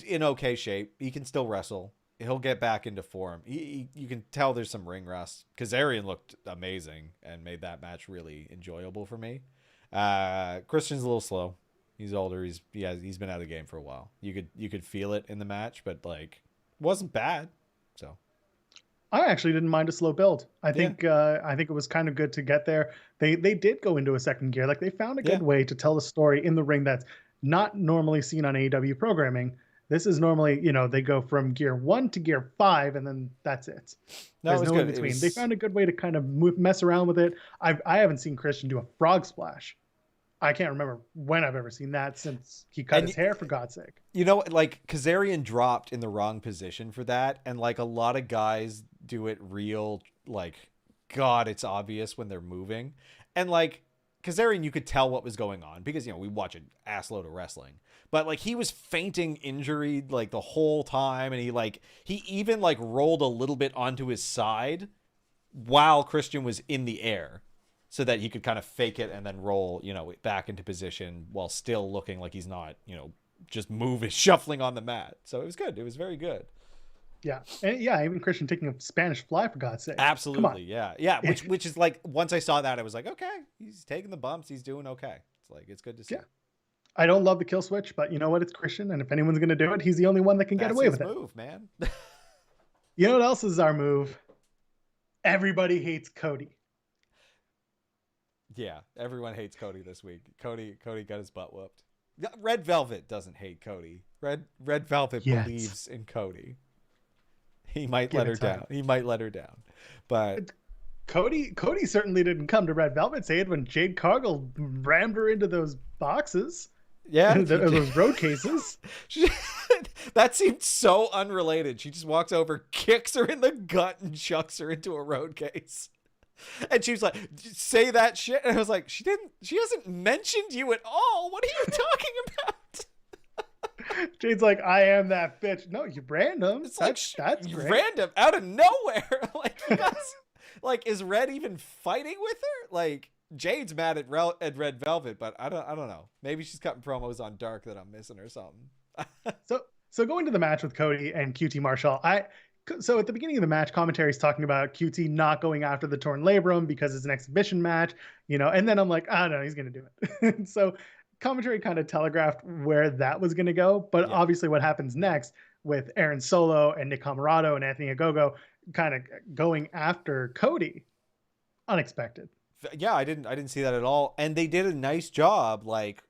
in okay shape. He can still wrestle. He'll get back into form. You can tell there's some ring rust. Kazarian looked amazing and made that match really enjoyable for me. Christian's a little slow. He's older. He's been out of the game for a while. You could feel it in the match, but like, wasn't bad. So I actually didn't mind a slow build. I think it was kind of good to get there. They did go into a second gear. Like, they found a good way to tell the story in the ring that's not normally seen on AEW programming. This is normally, they go from gear 1 to gear 5, and then that's it. There's no in between. They found a good way to kind of mess around with it. I haven't seen Christian do a frog splash. I can't remember when I've ever seen that since he cut his hair, for God's sake. Like, Kazarian dropped in the wrong position for that, and like, a lot of guys do it real, like, God, it's obvious when they're moving. And like, Kazarian, you could tell what was going on, because, we watch an assload of wrestling. But like, he was feinting injury like the whole time, and he even like rolled a little bit onto his side while Christian was in the air, so that he could kind of fake it and then roll, back into position while still looking like he's not, just shuffling on the mat. So it was good. It was very good. Yeah. And even Christian taking a Spanish fly, for God's sake. Absolutely. Yeah. Yeah. Which is like, once I saw that, I was like, okay, he's taking the bumps. He's doing okay. It's like, it's good to see. Yeah. I don't love the kill switch, but you know what? It's Christian. And if anyone's going to do it, he's the only one that can get away with it. That's his move, man. You know what else is our move? Everybody hates Cody. Yeah. Everyone hates Cody this week. Cody got his butt whooped. Red Velvet doesn't hate Cody. Red Velvet believes in Cody. He might let her down. He might let her down. But Cody certainly didn't come to Red Velvet's aid when Jade Cargill rammed her into those boxes. Yeah. Those road cases. That seemed so unrelated. She just walks over, kicks her in the gut, and chucks her into a road case. And she was like, say that shit. And I was like, she hasn't mentioned you at all. What are you talking about? Jade's like, I am that bitch. No, you random. It's that's great. Random out of nowhere. Like, you guys, like, is Red even fighting with her? Like, Jade's mad at Red Velvet, but I don't know. Maybe she's cutting promos on Dark that I'm missing or something. So going to the match with Cody and QT Marshall, so at the beginning of the match, commentary is talking about QT not going after the torn labrum because it's an exhibition match, and then I'm like, no, he's going to do it. So commentary kind of telegraphed where that was going to go. But obviously what happens next with Aaron Solo and Nick Comoroto and Anthony Ogogo kind of going after Cody, unexpected. Yeah, I didn't see that at all. And they did a nice job. Like,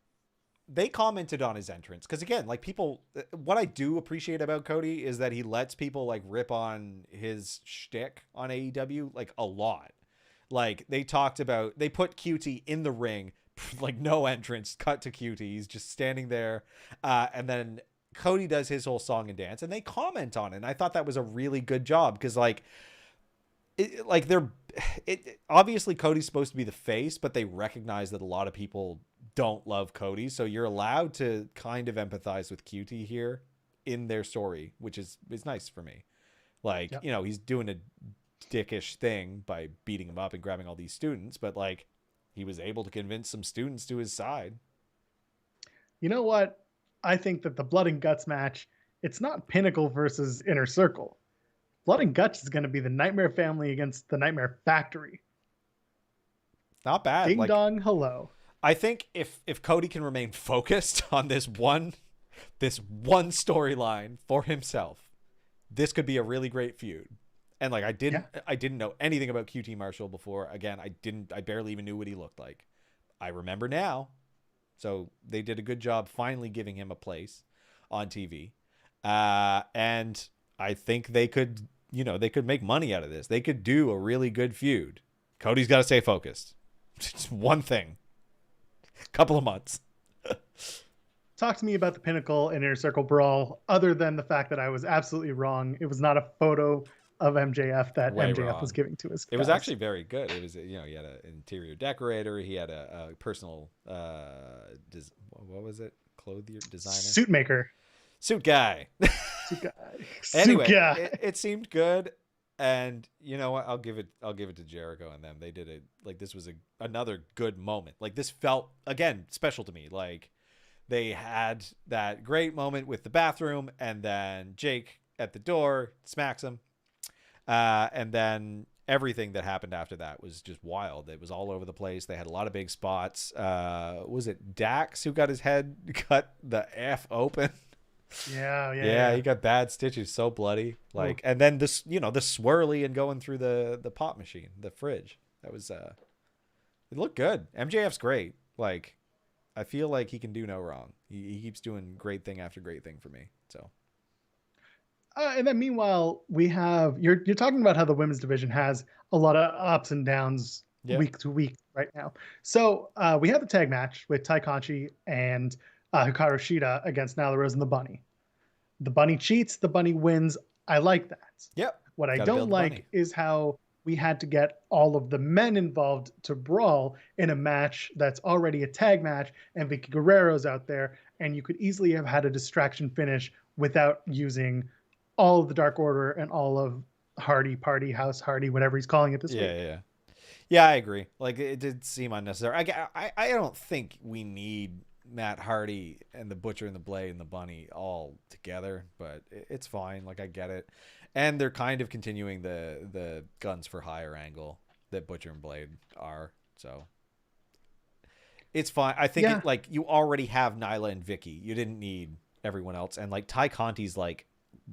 they commented on his entrance. Because again, like, people, what I do appreciate about Cody is that he lets people like rip on his shtick on AEW like a lot. Like, they put QT in the ring, like, no entrance, cut to QT. He's just standing there. And then Cody does his whole song and dance, and they comment on it. And I thought that was a really good job, because obviously Cody's supposed to be the face, but they recognize that a lot of people don't love Cody. So you're allowed to kind of empathize with QT here in their story, which is nice for me. Like, he's doing a dickish thing by beating him up and grabbing all these students, but like, he was able to convince some students to his side. You know what? I think that the Blood and Guts match, it's not Pinnacle versus Inner Circle. Blood and Guts is going to be the Nightmare Family against the Nightmare Factory. Not bad. Ding Like, dong, hello. I think if Cody can remain focused on this one storyline for himself, this could be a really great feud. And like I didn't know anything about QT Marshall before. Again, I barely even knew what he looked like. I remember now. So they did a good job finally giving him a place on TV. And I think they could make money out of this. They could do a really good feud. Cody's got to stay focused. It's one thing. Couple of months. Talk to me about the Pinnacle and Inner Circle brawl, other than the fact that I was absolutely wrong. It was not a photo of MJF that Way MJF wrong. was giving to us. It was actually very good. It was, he had an interior decorator. He had a personal, what was it? Clothier, designer? Suit maker. Suit guy. Suit guy. Anyway, Suit guy. It seemed good. And you know what? I'll give it to Jericho and them. They did it. Like, this was another good moment. Like, this felt, again, special to me. Like, they had that great moment with the bathroom, and then Jake at the door smacks him. And then everything that happened after that was just wild. It was all over the place. They had a lot of big spots. Was it Dax who got his head cut the F open? Yeah. He got bad stitches, so bloody. Like, ooh. And then this, the swirly and going through the pop machine, the fridge. That was, it looked good. MJF's great. Like, I feel like he can do no wrong. He keeps doing great thing after great thing for me. So. And then meanwhile, we have you're talking about how the women's division has a lot of ups and downs week to week right now. So we have the tag match with Tai Conchi and Hikaru Shida against Nyla Rose and the Bunny. The Bunny cheats, the Bunny wins. I like that. Yep. What I don't like is how we had to get all of the men involved to brawl in a match that's already a tag match, and Vicky Guerrero's out there, and you could easily have had a distraction finish without using all of the Dark Order and all of Hardy, Party, House Hardy, whatever he's calling it this week. Yeah, I agree. Like, it did seem unnecessary. I don't think we need Matt Hardy and the Butcher and the Blade and the Bunny all together, but it's fine. Like, I get it. And they're kind of continuing the guns for hire angle that Butcher and Blade are. So it's fine. I think like you already have Nyla and Vicky. You didn't need everyone else. And like Ty Conti's like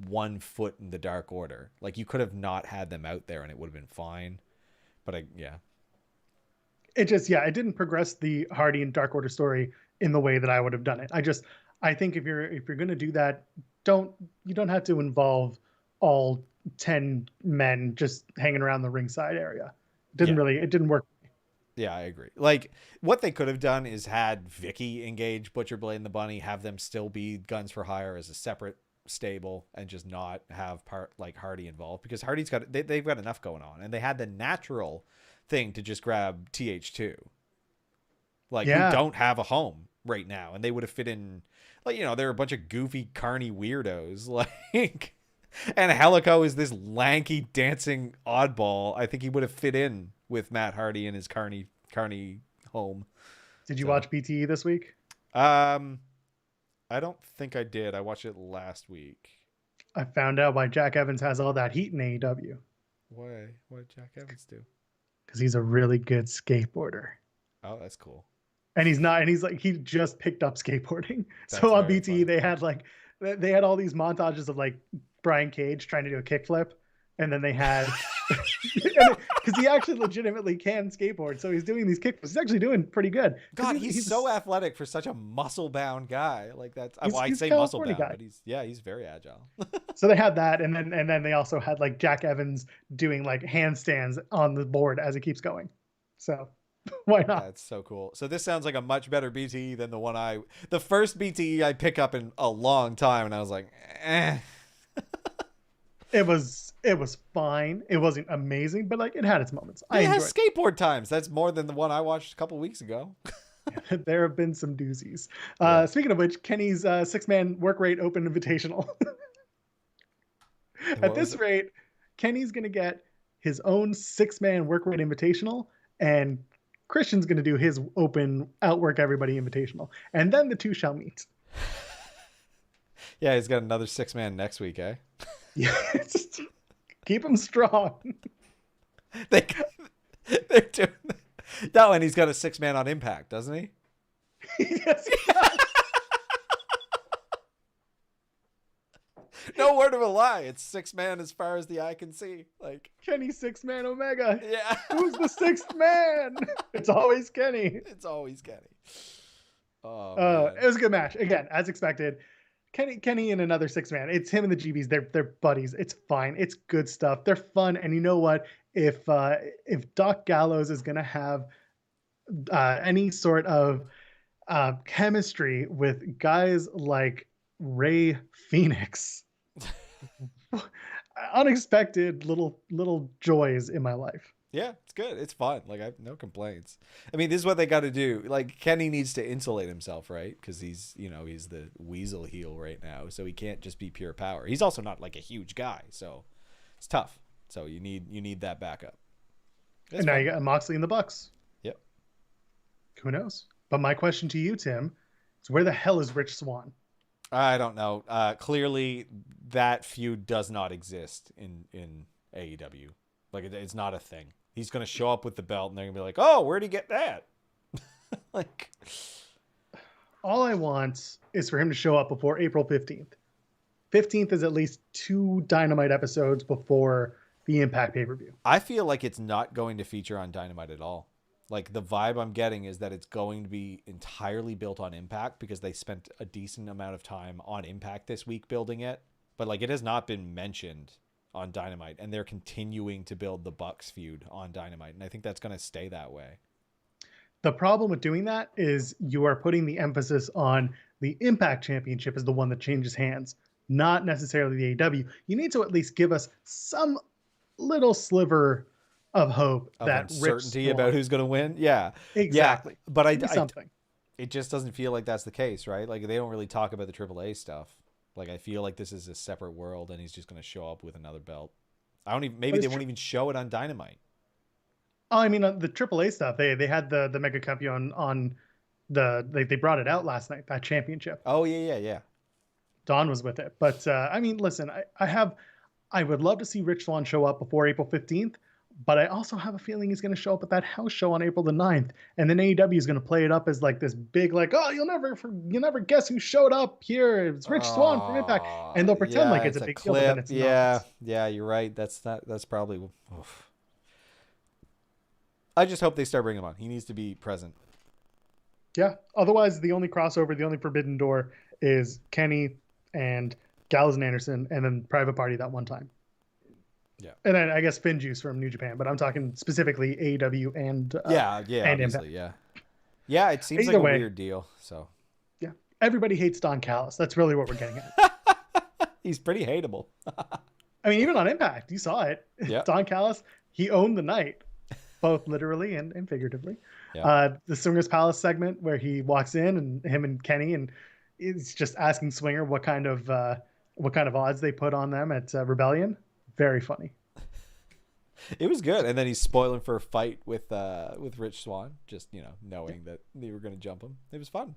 1 foot in the Dark Order. Like, you could have not had them out there and it would have been fine. But it didn't progress the Hardy and Dark Order story in the way that I would have done it. I think if you're going to do that, you don't have to involve all 10 men just hanging around the ringside area. It didn't work. Yeah, I agree. Like, what they could have done is had Vicky engage Butcher, Blade, and the Bunny, have them still be guns for hire as a separate stable, and just not have Hardy involved, because Hardy's they've got enough going on, and they had the natural thing to just grab TH2, who don't have a home right now, and they would have fit in. Like, they're a bunch of goofy carny weirdos, like, and Helico is this lanky dancing oddball. I think he would have fit in with Matt Hardy in his carny home. Did you watch BTE this week? I don't think I did. I watched it last week. I found out why Jack Evans has all that heat in AEW. Why? What did Jack Evans do? Because he's a really good skateboarder. Oh, that's cool. And he's not. And he just picked up skateboarding. So on BTE, they had all these montages of like Brian Cage trying to do a kickflip, and then they had because he actually legitimately can skateboard, so he's doing these kickflips. He's actually doing pretty good. God, he's so athletic for such a muscle-bound guy. Like, that's I say muscle-bound, but he's very agile. So they had that, and then they also had like Jack Evans doing like handstands on the board as it keeps going. So why not? That's so cool. So this sounds like a much better BTE than the first BTE I pick up in a long time, and I was like, eh. It was fine. It wasn't amazing, but like it had its moments. It has skateboard times. That's more than the one I watched a couple weeks ago. There have been some doozies. Speaking of which, Kenny's 6-man work rate open invitational. At this rate, Kenny's going to get his own 6-man work rate invitational, and Christian's going to do his open outwork everybody invitational, and then the two shall meet. Yeah, he's got another 6-man next week, eh? Yeah. Keep him strong. they, they're doing no, and he's got a 6-man on Impact, doesn't he? Yes, he does. No word of a lie. It's 6-man as far as the eye can see. Like Kenny 6-man Omega. yeah. Who's the 6th man? It's always Kenny. It's always Kenny. Oh, man. It was a good match. Again, as expected. Kenny and another 6-man. It's him and the GBs. They're buddies. It's fine. It's good stuff. They're fun. And you know what? If Doc Gallows is gonna have any sort of chemistry with guys like Ray Phoenix, unexpected little joys in my life. Yeah, it's good. It's fun. Like I have no complaints. I mean, this is what they got to do. Like Kenny needs to insulate himself, right? Because he's the weasel heel right now, so he can't just be pure power. He's also not like a huge guy, so it's tough. So you need that backup. And now you got Moxley and the Bucks. Yep. Who knows? But my question to you, Tim, is where the hell is Rich Swann? I don't know. Clearly, that feud does not exist in AEW. Like it's not a thing. He's going to show up with the belt, and they're going to be like, "Oh, where'd he get that?" Like, all I want is for him to show up before April 15th. 15th is at least 2 Dynamite episodes before the Impact pay-per-view. I feel like it's not going to feature on Dynamite at all. Like the vibe I'm getting is that it's going to be entirely built on Impact because they spent a decent amount of time on Impact this week building it. But like it has not been mentioned on Dynamite, and they're continuing to build the Bucks feud on Dynamite, and I think that's going to stay that way. The problem with doing that is you are putting the emphasis on the Impact Championship as the one that changes hands, not necessarily the AEW. You need to at least give us some little sliver of hope of that uncertainty about who's going to win. Yeah, exactly. Yeah, but something. It just doesn't feel like that's the case, right? Like they don't really talk about the AAA stuff. Like I feel like this is a separate world, and he's just going to show up with another belt. Maybe they won't even show it on Dynamite. Oh, I mean the AAA stuff. They had the Mega Campeon on they brought it out last night, that championship. Oh yeah. Dawn was with it, but I mean, listen, I would love to see Rich Swann show up before April 15th. But I also have a feeling he's going to show up at that house show on April the 9th. And then AEW is going to play it up as like this big, like, oh, you'll never guess who showed up here. It's Rich Swann from Impact. And they'll pretend like it's a big clip. deal, but then it's not. Yeah, you're right. That's probably... Oof. I just hope they start bringing him on. He needs to be present. Yeah. Otherwise, the only crossover, the only forbidden door is Kenny and Gallows and Anderson, and then Private Party that one time. Yeah, and then I guess Finn Juice from New Japan, but I'm talking specifically AEW and and obviously, Impact. Yeah. It seems Either like way, a weird deal. So yeah, everybody hates Don Callis. That's really what we're getting at. He's pretty hateable. I mean, even on Impact, you saw it. Yeah. Don Callis, he owned the night, both literally and figuratively. Yeah. The Swingers Palace segment where he walks in and him and Kenny and is just asking Swinger what kind of odds they put on them at Rebellion. Very funny. It was good, and then he's spoiling for a fight with Rich Swann, just knowing that they were going to jump him. It was fun.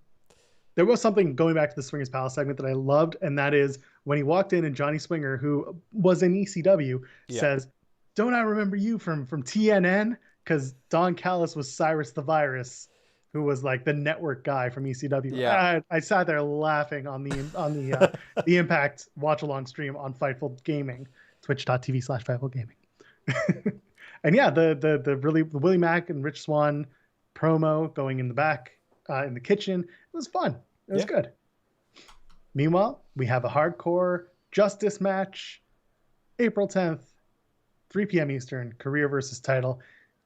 There was something going back to the Swingers Palace segment that I loved, and that is when he walked in and Johnny Swinger, who was in ECW, says, "Don't I remember you from TNN?" Because Don Callis was Cyrus the Virus, who was like the network guy from ECW. Yeah. I sat there laughing on the the Impact watch along stream on Fightful Gaming. Twitch.tv/Fightful Gaming. And yeah, the Willie Mack and Rich Swann promo going in the back in the kitchen. It was fun. It was good. Meanwhile, we have a hardcore justice match, April 10th, 3 p.m. Eastern, career versus title.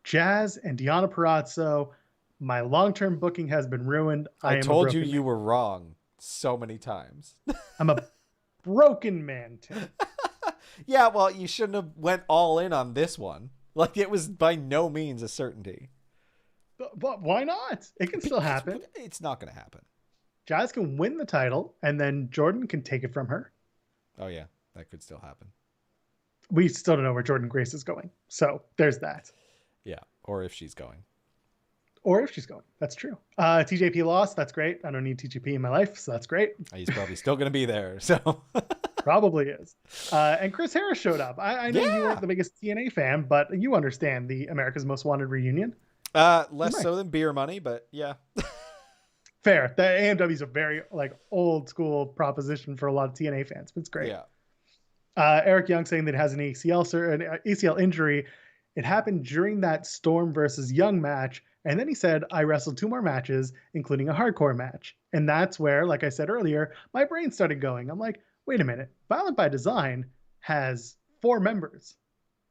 Jazz and Deonna Purrazzo. My long-term booking has been ruined. I told you were wrong so many times. I'm a broken man, Tim. Yeah, well, you shouldn't have went all in on this one. Like, it was by no means a certainty. But why not? It can still happen. It's not going to happen. Jazz can win the title, and then Jordan can take it from her. Oh, yeah. That could still happen. We still don't know where Jordan Grace is going. So there's that. Yeah, or if she's going. That's true. TJP lost. That's great. I don't need TJP in my life, so that's great. He's probably still going to be there. So Probably is. And Chris Harris showed up. I know you weren't Yeah. the biggest TNA fan, but you understand the America's Most Wanted reunion. Less Nice. so than beer money, but yeah. Fair. The AMW is a very like old school proposition for a lot of TNA fans, but it's great. Yeah. Eric Young saying that it has an ACL injury. It happened during that Storm versus Young match. And then he said, I wrestled 2 more matches, including a hardcore match. And that's where, like I said earlier, my brain started going. I'm like, wait a minute. Violent by Design has 4 members.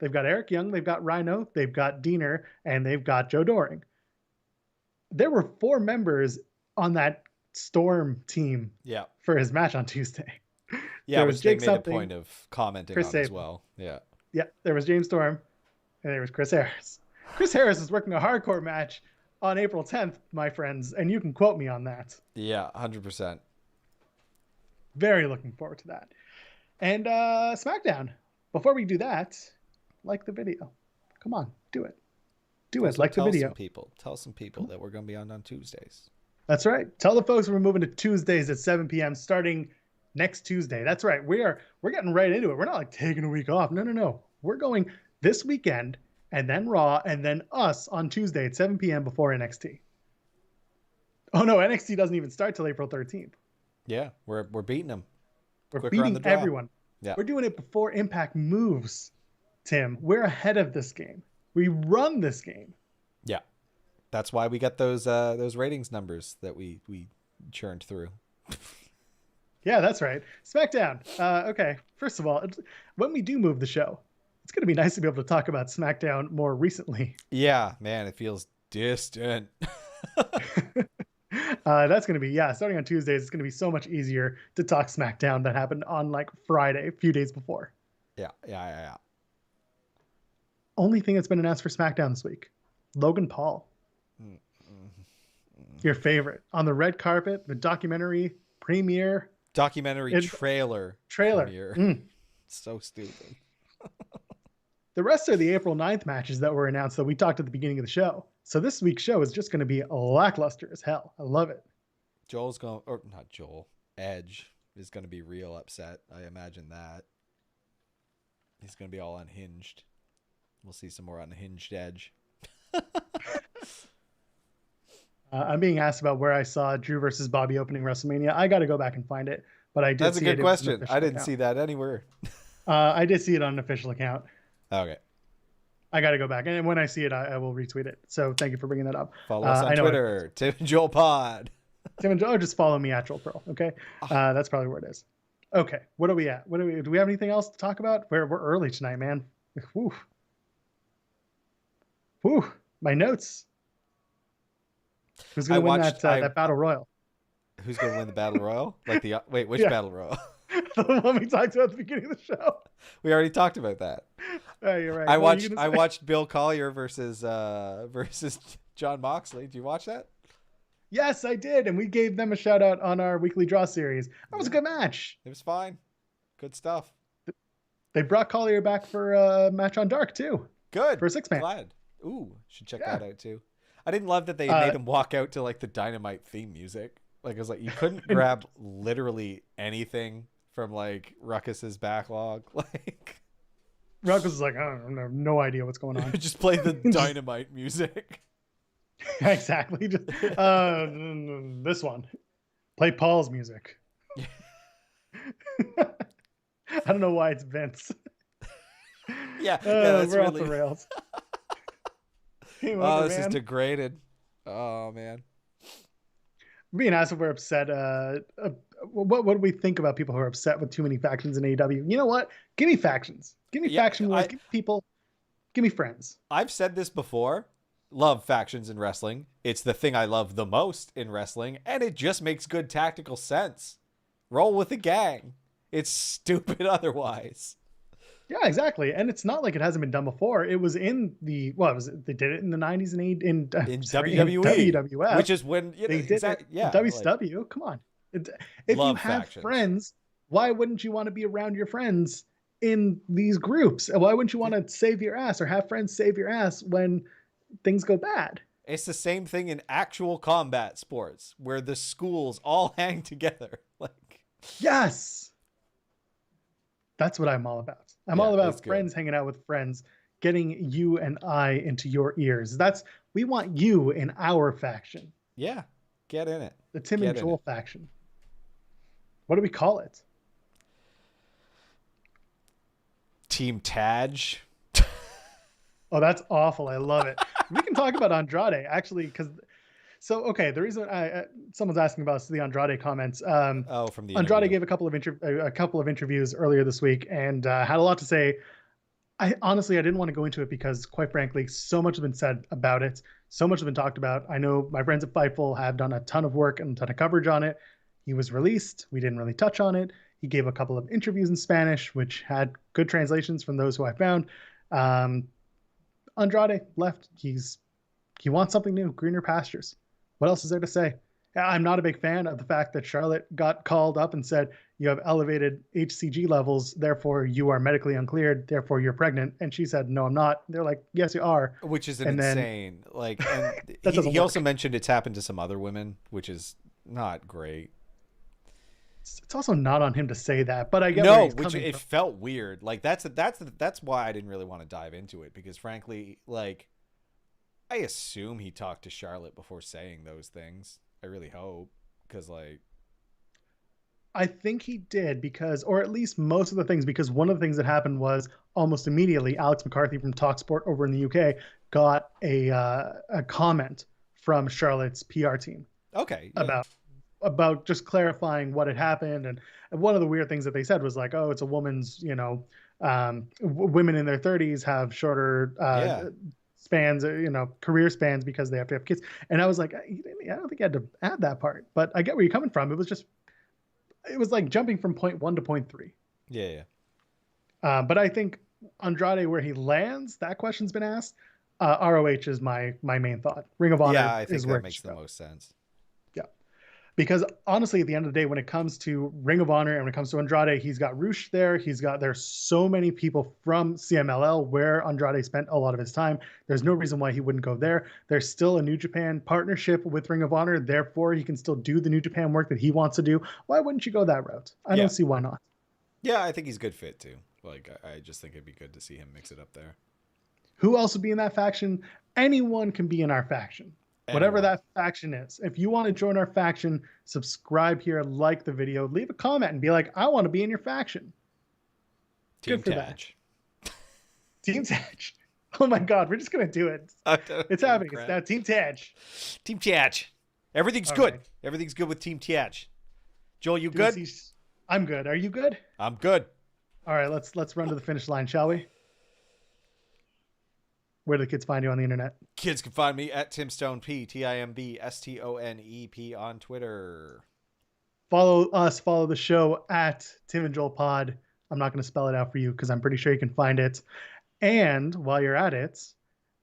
They've got Eric Young, they've got Rhino, they've got Diener, and they've got Joe Doring. There were 4 members on that Storm team for his match on Tuesday. Yeah, there which was Jake they made something, a point of commenting Chris on as Sabin. well. Yeah. Yeah, there was James Storm, and there was Chris Harris. Chris Harris is working a hardcore match on April 10th, my friends, and you can quote me on that. Yeah, 100%. Very looking forward to that. And SmackDown. Before we do that, like the video. Come on, do it. Do it. Like the video. Tell some people that we're going to be on Tuesdays. That's right. Tell the folks we're moving to Tuesdays at 7 p.m. starting next Tuesday. That's right. We're getting right into it. We're not like taking a week off. No. We're going this weekend and then Raw and then us on Tuesday at 7 p.m. before NXT. Oh no, NXT doesn't even start till April 13th. Yeah, we're beating them. We're beating everyone. Yeah. We're doing it before Impact moves, Tim. We're ahead of this game. We run this game. Yeah. That's why we got those ratings numbers that we churned through. Yeah, that's right. SmackDown. Okay. First of all, when we do move the show, it's going to be nice to be able to talk about SmackDown more recently. Yeah, man, it feels distant. That's going to be, starting on Tuesdays, it's going to be so much easier to talk SmackDown that happened on like Friday, a few days before. Yeah. Only thing that's been announced for SmackDown this week, Logan Paul. Your favorite. On the red carpet, the documentary premiere. Trailer. Premiere. So stupid. The rest are the April 9th matches that were announced that we talked at the beginning of the show. So this week's show is just going to be lackluster as hell. I love it. Edge is going to be real upset. I imagine that. He's going to be all unhinged. We'll see some more unhinged Edge. I'm being asked about where I saw Drew versus Bobby opening WrestleMania. I got to go back and find it, but I did. That's see a good it. question. I didn't see that anywhere. I did see it on an official account. Okay. I got to go back, and when I see it, I will retweet it. So thank you for bringing that up. Follow us on Twitter, Tim and Joel Pod. Tim and Joel, just follow me at Joel Pearl. Okay, that's probably where it is. Okay, what are we at? Do we have anything else to talk about? We're early tonight, man. Whew. My notes. Who's going to win that battle royal? Who's going to win the battle royal? Which battle royal? The one we talked about at the beginning of the show. We already talked about that. Oh, you're right. I watched Bill Collier versus John Moxley. Did you watch that? Yes, I did, and we gave them a shout out on our weekly draw series. That was a good match. It was fine. Good stuff. They brought Collier back for a match on Dark too. Good. For a 6-man. Glad. Ooh, should check that out too. I didn't love that they made him walk out to like the Dynamite theme music. Like, I was like, you couldn't grab literally anything from like Ruckus's backlog. Like, Ruckus is like, I have no idea what's going on. Just play the Dynamite music. Exactly. Just, this one. Play Paul's music. I don't know why it's Vince. Yeah, that's we're really... off the rails. This is degraded. Oh man. Being asked if we're upset. What do we think about people who are upset with too many factions in AEW? You know what? Give me factions. Give me faction wars. Give me people. Give me friends. I've said this before. Love factions in wrestling. It's the thing I love the most in wrestling, and it just makes good tactical sense. Roll with the gang. It's stupid otherwise. Yeah, exactly. And it's not like it hasn't been done before. It was in they did it in the 90s in WWE. WWF, which is when they did it. Yeah, WCW. Like, come on. If you have friends, why wouldn't you want to be around your friends in these groups? And why wouldn't you want to save your ass or have friends save your ass when things go bad? It's the same thing in actual combat sports where the schools all hang together. Like, yes. That's what I'm all about. I'm Yeah, all it's about good. friends hanging out with friends, getting you and I into your ears. We want you in our faction, Yeah, get in it. the Tim and Get in Joel it. faction. What do we call it? Team Taj. Oh, that's awful. I love it. We can talk about Andrade actually, because okay, the reason someone's asking about the Andrade comments. Oh, from the Andrade interview. gave a couple of interviews earlier this week and had a lot to say. I honestly didn't want to go into it because, quite frankly, so much has been said about it. So much has been talked about. I know my friends at Fightful have done a ton of work and a ton of coverage on it. He was released. We didn't really touch on it. He gave a couple of interviews in Spanish, which had good translations from those who I found. Um, Andrade left. He wants something new, greener pastures. What else is there to say? I'm not a big fan of the fact that Charlotte got called up and said, you have elevated HCG levels, therefore you are medically uncleared, therefore you're pregnant. And she said, no, I'm not. They're like, yes, you are. Which is And then insane. Like, and that doesn't he also work. mentioned it's happened to some other women, which is not great. It's also not on him to say that, but I get where No, he's which coming it from. felt weird. Like that's why I didn't really want to dive into it, because frankly, like I assume he talked to Charlotte before saying those things. I really hope, because like I think he did because, or at least most of the things, because one of the things that happened was almost immediately Alex McCarthy from TalkSport over in the UK got a comment from Charlotte's PR team okay, yeah. about just clarifying what had happened. And one of the weird things that they said was like, oh, it's a woman's, women in their 30s have shorter Yeah. spans, career spans because they have to have kids. And I was like, I don't think I had to add that part, but I get where you're coming from. It was like jumping from point one to point three. Yeah, yeah. But I think Andrade, where he lands, that question's been asked. ROH is my main thought. Ring of Yeah, Honor I think is where that it makes should the go. most sense. Yeah. Because honestly, at the end of the day, when it comes to Ring of Honor and when it comes to Andrade, he's got Roosh there. There's so many people from CMLL where Andrade spent a lot of his time. There's no reason why he wouldn't go there. There's still a New Japan partnership with Ring of Honor. Therefore, he can still do the New Japan work that he wants to do. Why wouldn't you go that route? I Yeah. don't see why not. Yeah, I think he's a good fit too. Like I just think it'd be good to see him mix it up there. Who else would be in that faction? Anyone can be in our faction. Whatever Anyone. that faction is. If you want to join our faction, subscribe here, like the video, leave a comment and be like, I want to be in your faction. Team Good for Taj. that. Team Taj. Oh my God, we're just going to do it. It's happening. It's now Team Taj. Team Taj. Everything's All good. right. Everything's good with Team Taj. Joel, you good? I'm good. Are you good? I'm good. All right, let's run to the finish line, shall we? Where do the kids find you on the internet? Kids can find me at TimStoneP, TIMBSTONEP on Twitter. Follow us, follow the show at Tim and Joel Pod. I'm not going to spell it out for you because I'm pretty sure you can find it. And while you're at it,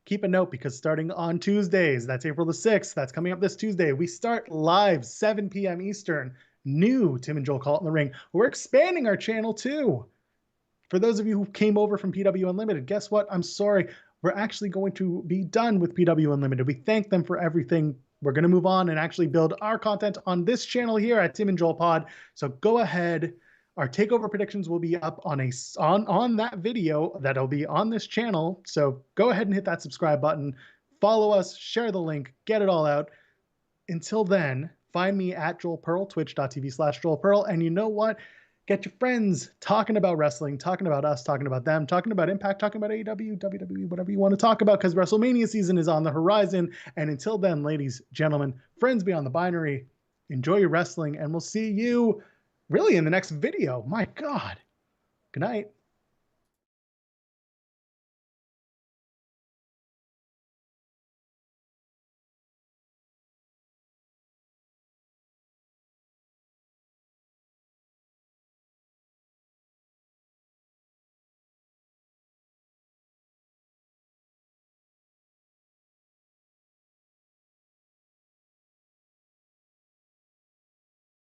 keep a note because starting on Tuesdays, that's April the 6th, that's coming up this Tuesday, we start live 7 p.m. Eastern. New Tim and Joel Call It in the Ring. We're expanding our channel too. For those of you who came over from PW Unlimited, guess what? I'm sorry. We're actually going to be done with PW Unlimited. We thank them for everything. We're going to move on and actually build our content on this channel here at Tim and Joel Pod. So go ahead. Our takeover predictions will be up on that video that'll be on this channel. So go ahead and hit that subscribe button. Follow us, share the link, get it all out. Until then, find me at Joel Pearl, twitch.tv/Joel Pearl. And you know what? Get your friends talking about wrestling, talking about us, talking about them, talking about Impact, talking about AEW, WWE, whatever you want to talk about, because WrestleMania season is on the horizon. And until then, ladies, gentlemen, friends beyond the binary, enjoy your wrestling, and we'll see you really in the next video. My God. Good night.